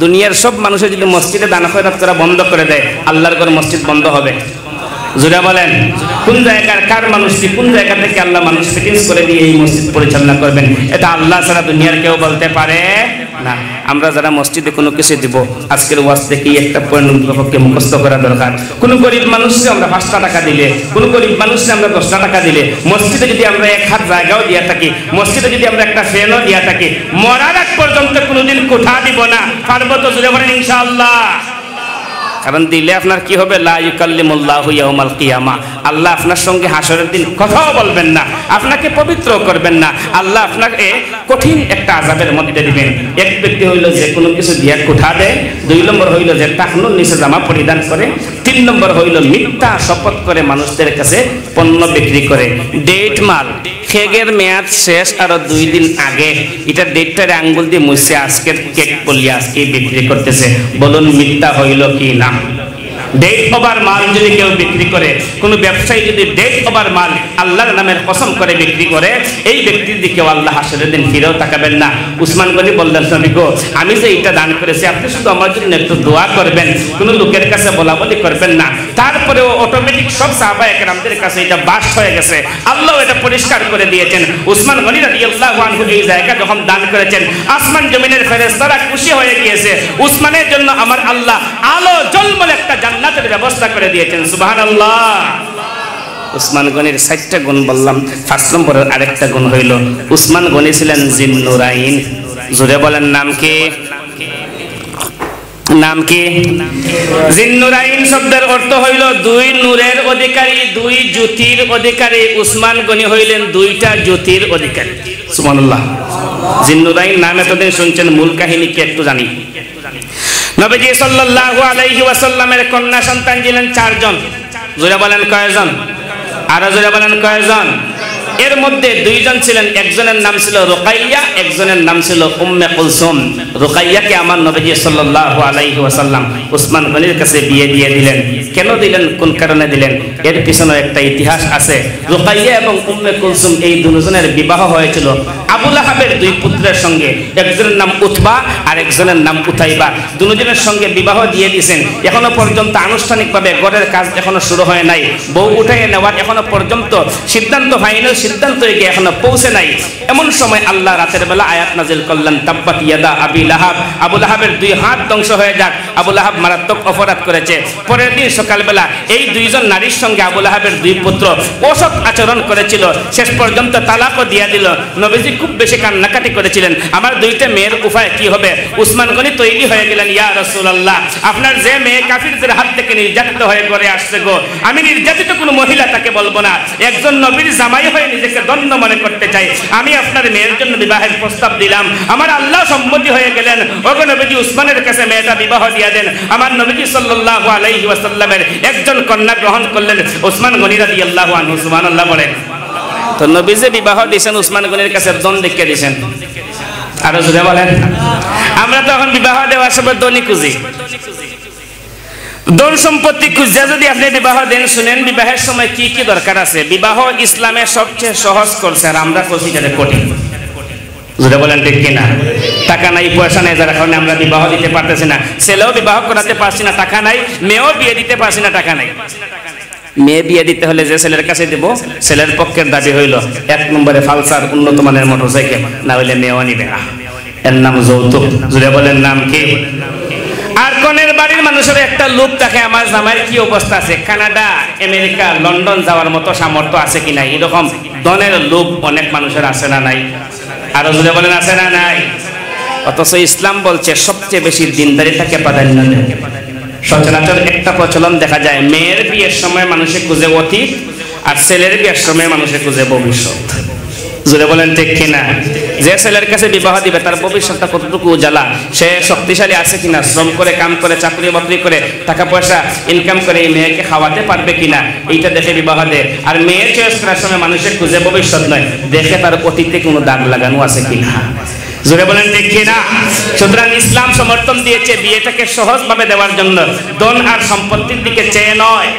দুনিয়ার সব মানুষের যদি মসজিদে দান খয়রাত করা বন্ধ করে দেয়, আল্লাহর ঘর মসজিদ বন্ধ হবে। জোরে বলেন, কোন জায়গার কার মানুষ, কোন জায়গা থেকে আল্লাহ মানুষ ফিটিংস করে দিয়ে এই মসজিদ পরিচালনা করবেন, এটা আল্লাহ ছাড়া দুনিয়ার কেউ বলতে পারে না। আমরা যারা মসজিদে কোনো কিছু দিব, আজকের ওয়াজ থেকেই একটা পক্ষে মুখস্থ করা দরকার। কোনো গরিব মানুষকে আমরা 5 টাকা দিলে, কোনো গরিব মানুষকে আমরা 10 টাকা দিলে, মসজিদে যদি আমরা 1 হাত জায়গাও দিয়া থাকি, মসজিদে যদি আমরা একটা ফ্যানও দিয়া থাকি, মরার আগ পর্যন্ত কোনোদিন কোঠা দিব না। পারবো তো? জোরে বলেন ইনশাআল্লাহ। কারণ দিলে আপনার কি হবে? লা ইউকাল্লিমুল্লাহু ইয়াউমাল কিয়ামা। আল্লাহ আপনার সঙ্গে হাসরের দিন কথাও বলবেন না, আপনাকে পবিত্র করবেন না। আল্লাহ আপনাকে কঠিন একটা আযাবের মধ্যে দিবেন। এক ব্যক্তি হইল যে কোনো কিছু দিয়া কোঠা দেয়, 2 নম্বর হইল যে টাকনুর নিচে জামা পরিধান করে, 3 নম্বর হইল মিথ্যা শপথ করে মানুষদের কাছে পণ্য বিক্রি করে। ডেট মাল কেকের মেয়াদ শেষ আরো 2 দিন আগে, এটা ডেটটারে আঙ্গুল দিয়ে মুছে আজকের কেক বলিয়া আজকে বিক্রি করতেছে। বলুন মিথ্যা হইল কি না? ডেট ওভার মাল যদি কেউ বিক্রি করে, কোনো ব্যবসায়ী যদি ডেট ওভার মাল আল্লাহর নামের কসম করে বিক্রি করে, এই ব্যক্তির দিকেও আল্লাহ হাসরের দিন ফিরেও তাকাবেন না। উসমান গনি বললেন, নবী গো, আমি যে এটা দান করেছি, আপনি শুধু আমার জন্য একটু দোয়া করবেন, কোনো লোকের কাছে বলা বলি করবেন না। তারপরেও অটোমেটিক সব সাহাবায়ে কেরামদের কাছে এটা বাস্ট হয়ে গেছে। আল্লাহ এটা পরিষ্কার করে দিয়েছেন। উসমান গনি রাদিয়াল্লাহু আনহু এই জায়গা যখন দান করেছেন, আসমান জমিনের ফেরেশতারা খুশি হয়ে গিয়েছে। উসমানের জন্য আমার আল্লাহ আলো জলমল একটা জান্নাতের ব্যবস্থা করে দিয়েছেন। সুবহানাল্লাহ। উসমান গনির 4টা গুণ বললাম, 5 নম্বরের আরেকটা গুণ হইল উসমান গনি ছিলেন জিন্নুরাইন। জোরে বলেন নাম কি? নাম কি? জিন্নুরাইন শব্দের অর্থ হইল 2 নূরের অধিকারী, 2 জ্যোতির অধিকারী। উসমান গনি হইলেন 2টা জ্যোতির অধিকারী। সুবহানাল্লাহ। জিন্নুরাইন নাম এতদিন শুনছেন, মূল কাহিনী কি একটু জানি। নবীজি সাল্লাল্লাহু আলাইহি ওয়াসাল্লামের কন্যা সন্তান ছিলেন 4 জন। জোরে বলেন কয়জন? আরো জোরে বলেন কয়জন? এর মধ্যে 2 জন ছিলেন, একজনের নাম ছিল রুকাইয়া, একজনের নাম ছিল উম্মে কুলসুম। রুকাইয়াকে আমার নবীজি সাল্লাল্লাহু আলাইহি ওয়াসাল্লাম উসমান গনির কাছে বিয়ে দিয়ে দিলেন। কেন দিলেন, কোন কারণে দিলেন, এর পিছনে একটা ইতিহাস আছে। রুকাইয়া এবং উম্মে কুলসুম এই দুজনের বিবাহ হয়েছিল আবু লাহাবের 2 পুত্রের সঙ্গে। একজনের নাম উতবা আর একজনের নাম উতাইবা। দুজনের সঙ্গে বিবাহ দিয়ে দিয়েছেন। এখনো পর্যন্ত আনুষ্ঠানিকভাবে ঘরের কাজ এখনো শুরু হয় নাই। বউ উঠাইয়ে নেওয়ার এখনো পর্যন্ত সিদ্ধান্ত ফাইনাল সিদ্ধান্ত এগিয়ে এখনো পৌঁছে নাই। এমন সময় আল্লাহ রাতের বেলা আয়াত নাজিল করলেন, তাব্বাত ইয়াদা আবি লাহাব। আবু লাহাবের 2 হাত ধ্বংস হয়ে যাক। আবু লাহাব মারাত্মক অপরাধ করেছে। পরের দিন সকালবেলা এই 2 জন নারীর সঙ্গে আবু লাহাবের 2 পুত্র অসৎ আচরণ করেছিল। শেষ পর্যন্ত তালাকও দিয়ে দিল। নবীজি খুব বেশি কান্নাকাটি করেছিলেন, আমার 2টা মেয়ের উপায় কি হবে। উসমান গনি তৈরি হয়ে গেলেন, ইয়া রাসূলুল্লাহ, আপনার যে মেয়ে কাফিরদের হাত থেকে নির্যাতিত হয়ে করে আসছে গো, আমি নির্যাতিত কোনো মহিলা তাকে বলবো না। একজন নবীর জামাই হয়ে নিজেকে ধন্য মনে করতে চাই। আমি আপনার মেয়ের জন্য বিবাহের প্রস্তাব দিলাম। আমার আল্লাহ সম্মতি হয়ে গেলেন। ওগো নবীজি, উসমানের কাছে মেয়েটা বিবাহ দিয়ে দেন। আমার নবীজি সাল্লাল্লাহু আলাইহি ওয়াসাল্লামের একজন কন্যা গ্রহণ করলেন, উসমান গনি রাদিয়াল্লাহু আনহু। সুবহানাল্লাহ বলেন। তো নবীজি বিবাহ দিয়েছেন, উসমান গনির কাছে দন দেখিয়ে দিয়েছেন। আরো জোরে বলেন। আমরা তো এখন বিবাহ দেওয়ার সময় দনই খুঁজি, ধন সম্পত্তি খুঁজে যদি আপনি বিবাহ দেন। শুনেন, বিবাহের সময় কি কি দরকার আছে। বিবাহ ইসলামের সবচেয়ে সহজ করছে, আর আমরা করছি যেটা কঠিন। জোরে বলেন ঠিক কিনা? টাকা নাই, পয়সা নাই, যার কারণে আমরা বিবাহ দিতে পারতেছি না। ছেলেও বিবাহ করাতে পারছি না, টাকা নাই। মেয়েও বিয়ে দিতে পারছি না, টাকা নাই। মেয়ে বিয়ে দিতে হলে যে ছেলের কাছে দেব, ছেলের পক্ষের দাবি হইল 1 নম্বরে ফালসার উন্নত মানের মোটরসাইকেল, না হইলে মেয়েও নিবে না। এর নাম যৌতুক। জুড়ে বলেন নাম কি? আর কনের বাড়ির মানুষের একটা লোভ থাকে, আমার জামাইয়ের কি অবস্থা আছে, কানাডা, আমেরিকা, লন্ডন যাওয়ার মতো সামর্থ্য আছে কিনা, এরকম ধনের লোভ অনেক মানুষের আছে না নাই? আরো জুড়ে বলেন আছে না নাই? অথচ ইসলাম বলছে সবচেয়ে বেশি দিনদারিতাকে প্রাধান্য দেয়। সচরাচর একটা প্রচলন দেখা যায়, মেয়ের বিয়ের সময় মানুষে খুঁজে অতীত, আর ছেলের বিয়ের সময় মানুষে খুঁজে ভবিষ্যৎ। জোরে বলেন ঠিক কিনা? যে ছেলের কাছে বিবাহ দিবে তার ভবিষ্যৎটা কতটুকু উজালা, সে শক্তিশালী আছে কিনা, শ্রম করে, কাম করে, চাকরি বাকরি করে, টাকা পয়সা ইনকাম করে এই মেয়েকে খাওয়াতে পারবে কিনা, এইটা দেখে বিবাহ দেয়। আর মেয়ের চয়েস করার সময় মানুষের খুঁজে ভবিষ্যৎ নয়, দেখে তার অতীতে কোনো দাগ লাগানো আছে কিনা। জোরে বলেন ঠিক কিনা? সুতরাং ইসলাম সমর্থন দিয়েছে বিয়েটাকে সহজভাবে দেওয়ার জন্য, ধন আর সম্পত্তির দিকে চেয়ে নয়।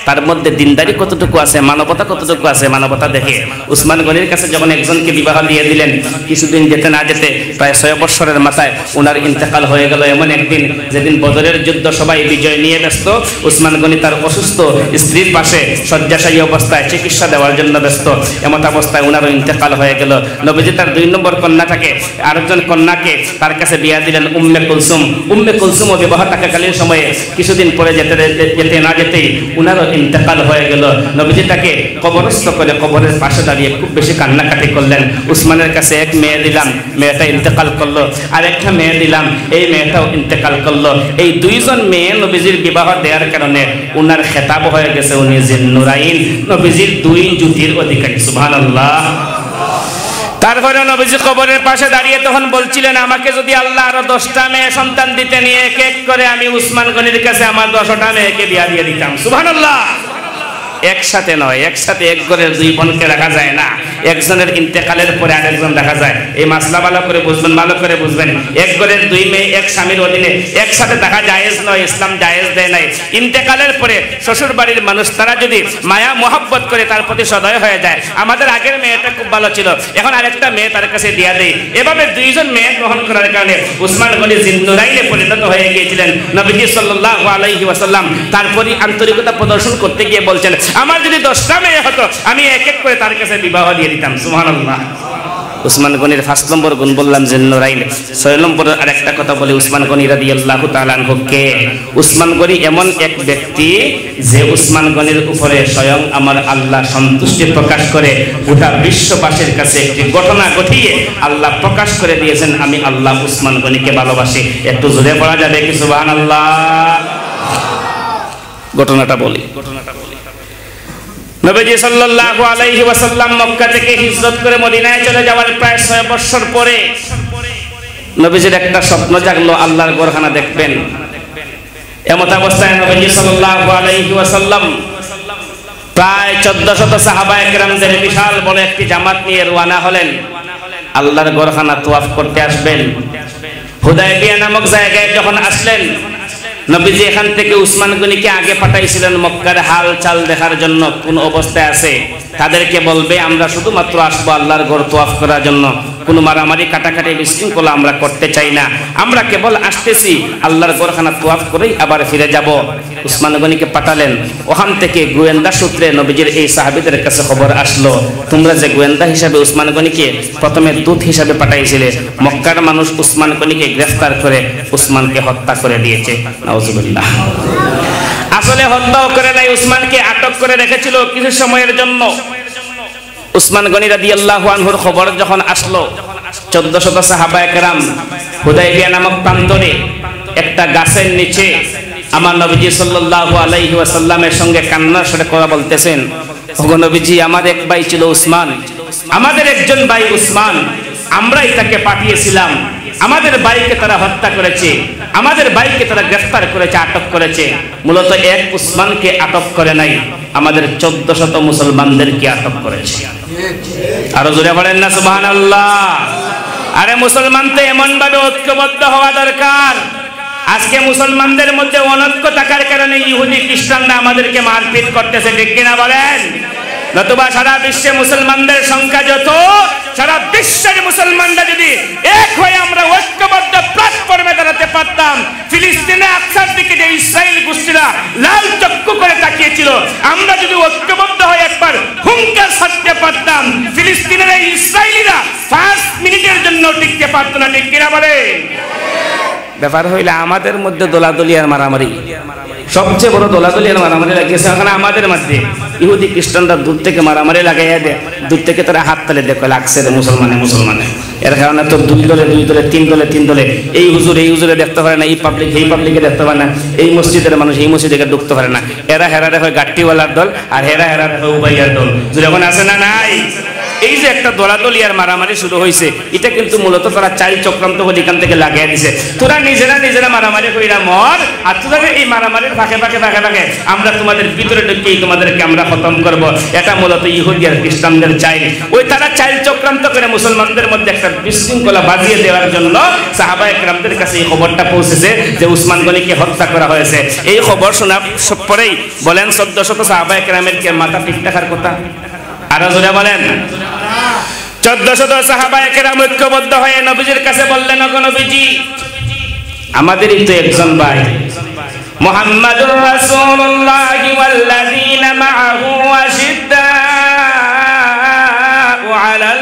তার মধ্যে দিনদারি কতটুকু আছে, মানবতা কতটুকু আছে, মানবতা দেখে উসমান গনির কাছে যখন একজনকে বিবাহ দিয়ে দিলেন, কিছুদিন যেতে না যেতে প্রায় 6 বছরের মাথায় ওনার ইন্তেকাল হয়ে গেল। এমন একদিন যেদিন বদরের যুদ্ধ সবাই বিজয় নিয়ে ব্যস্ত, উসমান গনি তার অসুস্থ স্ত্রীর পাশে শয্যাশায়ী অবস্থায় চিকিৎসা দেওয়ার জন্য ব্যস্ত। এমন অবস্থায় ওনারও ইন্তেকাল হয়ে গেল। নবীজি তার 2 নম্বর কন্যাটাকে, আরেকজন কন্যাকে তার কাছে বিয়ে দিলেন, উম্মে কুলসুম। উম্মে কুলসুমও বিবাহ থাকাকালীন সময়ে কিছুদিন পরে যেতে না যেতেই ওনারও ইন্তেকাল হয়ে গেল। নবীজি তাকে কবরস্থ করে কবরের পাশে দাঁড়িয়ে খুব বেশি কান্নাকাটি করলেন। উসমানের কাছে 1 মেয়ে দিলাম, মেয়েটা ইন্তেকাল করলো, আর একটা মেয়ে দিলাম, এই মেয়েটাও ইন্তেকাল করলো। এই 2 জন মেয়ে নবীজির বিবাহ দেওয়ার কারণে উনার খেতাব হয়ে গেছে উনি জিন্নুরাইন, নবীজির 2 জ্যোতির অধিকারী। সুবহানাল্লাহ। তারপরে নবীজি কবরের পাশে দাঁড়িয়ে তখন বলছিলেন, আমাকে যদি আল্লাহ আরো 10টা মেয়ে সন্তান দিতে নিয়ে এক এক করে আমি উসমান গনির কাছে আমার 10টা মেয়েকে বিয়া দিয়ে দিতাম। সুবহানাল্লাহ। একসাথে নয়, একসাথে এক ঘরের দুই বোনকে রাখা যায় না। একজনের ইন্তেকালের পরে আরেকজন রাখা যায়। এই মাসলা ভালো করে বুঝবেন, ভালো করে বুঝবেন। এক ঘরের দুই মেয়ে এক স্বামীর অধীনে একসাথে থাকা জায়েজ নয়, ইসলাম জায়েজ দেয় নাই। ইন্তেকালের পরে শ্বশুর বাড়ির মানুষ তারা যদি মায়া মোহাব্বত করে তার প্রতি সদয় হয়ে যায়। আমাদের আগের মেয়েটা খুব ভালো ছিল, এখন আরেকটা মেয়ে তার কাছে দিয়া দেয়। এভাবে দুইজন মেয়ে গ্রহণ করার কারণে উসমান গনি জিন্নুরাইনে পরিণত হয়ে গিয়েছিলেন। নবীজি সাল্লাল্লাহু আলাইহি ওয়াসাল্লাম তারপরই আন্তরিকতা প্রদর্শন করতে গিয়ে বলছেন, আমার যদি 10টা মেয়ে হতো আমি এক এক করে তার কাছে বিবাহ দিয়ে দিতাম। সুবহানাল্লাহ। উসমান গনির 5 নম্বর গুণ বললাম জিন্নুরাইন। 6 নম্বর আরেকটা কথা বলি, উসমান গনি রাদিয়াল্লাহু তাআলা আনহু কে? উসমান গনি এমন এক ব্যক্তি যে উসমান গনির উপরে স্বয়ং আমার আল্লাহ সন্তুষ্টি প্রকাশ করে গোটা বিশ্ববাসীর কাছে একটি ঘটনা ঘটিয়ে আল্লাহ প্রকাশ করে দিয়েছেন, আমি আল্লাহ উসমান গনিকে ভালোবাসি। একটু জোরে পড়া যাবে কি সুবহানাল্লাহ? ঘটনাটা বলি। নবীজি সাল্লাল্লাহু আলাইহি ওয়াসাল্লাম মক্কা থেকে হিজরত করে মদিনায় চলে যাওয়ার প্রায় 6 বছর পরে নবীজির একটা স্বপ্ন জাগলো, আল্লাহর ঘরখানা দেখবেন। এমত অবস্থায় নবীজি সাল্লাল্লাহু আলাইহি ওয়াসাল্লাম প্রায় 1400 সাহাবায়ে কেরামদের বিশাল বড় একটি জামাত নিয়ে রওনা হলেন। আল্লাহর ঘরখানা তওয়াফ করতে আসবেন। হুদায়বিয়া নামক জায়গায় যখন আসলেন, নবীজি এখান থেকে উসমান গনিকে আগে পাঠাইছিলেন মক্কার হাল চাল দেখার জন্য, কোন অবস্থায় আছে। তাদেরকে বলবে আমরা শুধুমাত্র আসবো আল্লাহর ঘর তওয়াফ করার জন্য, কোনো মারামারি কাটাকাটি বিশৃঙ্খলা আমরা করতে চাই না, আমরা কেবল আসতেছি আল্লাহর ঘরখানা তওয়াফ করেই আবার ফিরে যাব। উসমান গনিকে পাঠালেন। ওখান থেকে গোয়েন্দা সূত্রে নবীজির এই সাহাবীদের কাছে খবর আসলো, তোমরা যে গোয়েন্দা হিসাবে উসমান গনিকে প্রথমে দূত হিসাবে পাঠাইছিলে, মক্কার মানুষ উসমান গনিকে গ্রেফতার করে উসমানকে হত্যা করে দিয়েছে। নাউজুবিল্লাহ। আসলে হত্যাও করে নাই, উসমানকে আটক করে রেখেছিল কিছু সময়ের জন্য। উসমান গনি রাদিয়াল্লাহু আনহুর খবর যখন আসলো, 1400 সাহাবায়ে কেরাম হুদায়বিয়া নামক প্রান্তরে একটা গাছের নিচে আমার নবীজি সাল্লাল্লাহু আলাইহি ওয়াসাল্লামের সঙ্গে কান্নার সুরে কথা বলতেছেন, ওগো নবীজি, আমার এক ভাই ছিল উসমান, আমাদের একজন ভাই উসমান, আমরাই তাকে পাঠিয়েছিলাম, আমাদের ভাইকে তারা হত্যা করেছে, আমাদের ভাইকে তারা গ্রেফতার করেছে, আটক করেছে। মূলত এক উসমানকে আটক করে নাই, আমাদের 1400 মুসলমানদেরকে আটক করেছে। আরো জোরে বলেন না সুবহানাল্লাহ। আরে মুসলমান তো এমন ভাবে ঐক্যবদ্ধ হওয়া দরকার। আজকে মুসলমানদের মধ্যে অনৈক্য থাকার কারণে ইহুদি খ্রিস্টানরা আমাদেরকে মারপিট করতেছে, ঠিক কিনা বলেন? নতুবা সারা বিশ্বে মুসলমানদের সংখ্যা যত, সারা বিশ্বের মুসলমানরা যদি এক হয়ে আমরা ঐক্যবদ্ধ প্ল্যাটফর্মে দাঁড়াতে পারতাম, ফিলিস্তিনে আকসার দিকে যে ইসরায়েল গোষ্ঠীরা লাল চক্ষু করে তাকিয়েছিল, আমরা যদি ঐক্যবদ্ধ হয়ে একবার হুঙ্কার ছাড়তে পারতাম, ফিলিস্তিনের এই ইসরায়েলিরা 5 মিনিটের জন্য টিকতে পারত না, ঠিক কিনা বলে? ব্যাপার হইলে আমাদের মধ্যে দোলাদলি আর মারামারি, সবচেয়ে বড় দোলাদলি আর মারামারি লাগিয়েছে ওখানে আমাদের মধ্যে। ইহুদি খ্রিস্টানরা দূর থেকে মারামারি লাগাইয়া দেয়, দূর থেকে তারা হাত তালে দেখো লাগছে রে মুসলমানে মুসলমানে। এর কারণে তো 2 দলে 2 দলে 3 দলে 3 দলে, এই হুজুরে দেখতে পারে না, এই পাবলিকে দেখতে পারে না, এই মসজিদের মানুষ এই মসজিদে ঢুকতে পারে না। এরা হেরারে হয় গাট্টিওয়ালার দল, আর হেরারে হয় উবাইয়ার দল। যখন আছে না নাই, এই যে একটা দলাদলি আর মারামারি শুরু হয়েছে, এটা কিন্তু মূলত তারা চাইল চক্রান্ত করে এখান থেকে লাগিয়ে দিছে। তোরা নিজেরা মারামারি কইরা মর, আর তোদের এই মারামারির ফাঁকে আমরা তোমাদের ভিতরে ঢুকেই তোমাদেরকে আমরা খতম করব। এটা মূলত ইহুদি আর খ্রিস্টানদের চাইল। ওই তারা চাইল চক্রান্ত করে মুসলমানদের মধ্যে একটা বিশৃঙ্খলা বাজিয়ে দেওয়ার জন্য সাহাবায়ে কেরামদের কাছে এই খবরটা পৌঁছেছে যে উসমান গনিকে হত্যা করা হয়েছে। এই খবর শোনার পরেই বলেন 1400 সাহাবায়ে কেরামের কি মাথা ঠিক থাকার কথা? আরো জোরে বলেন। 1400 সাহাবায়ে কেরাম ঐক্যবদ্ধ হয়ে নবীজির কাছে বললেন, ওগো নবীজি, আমাদেরই তো একজন ভাই মুহাম্মাদুর রাসূলুল্লাহ ওয়াল্লাযীনা মাআহু আশিদ্দাউ আলাল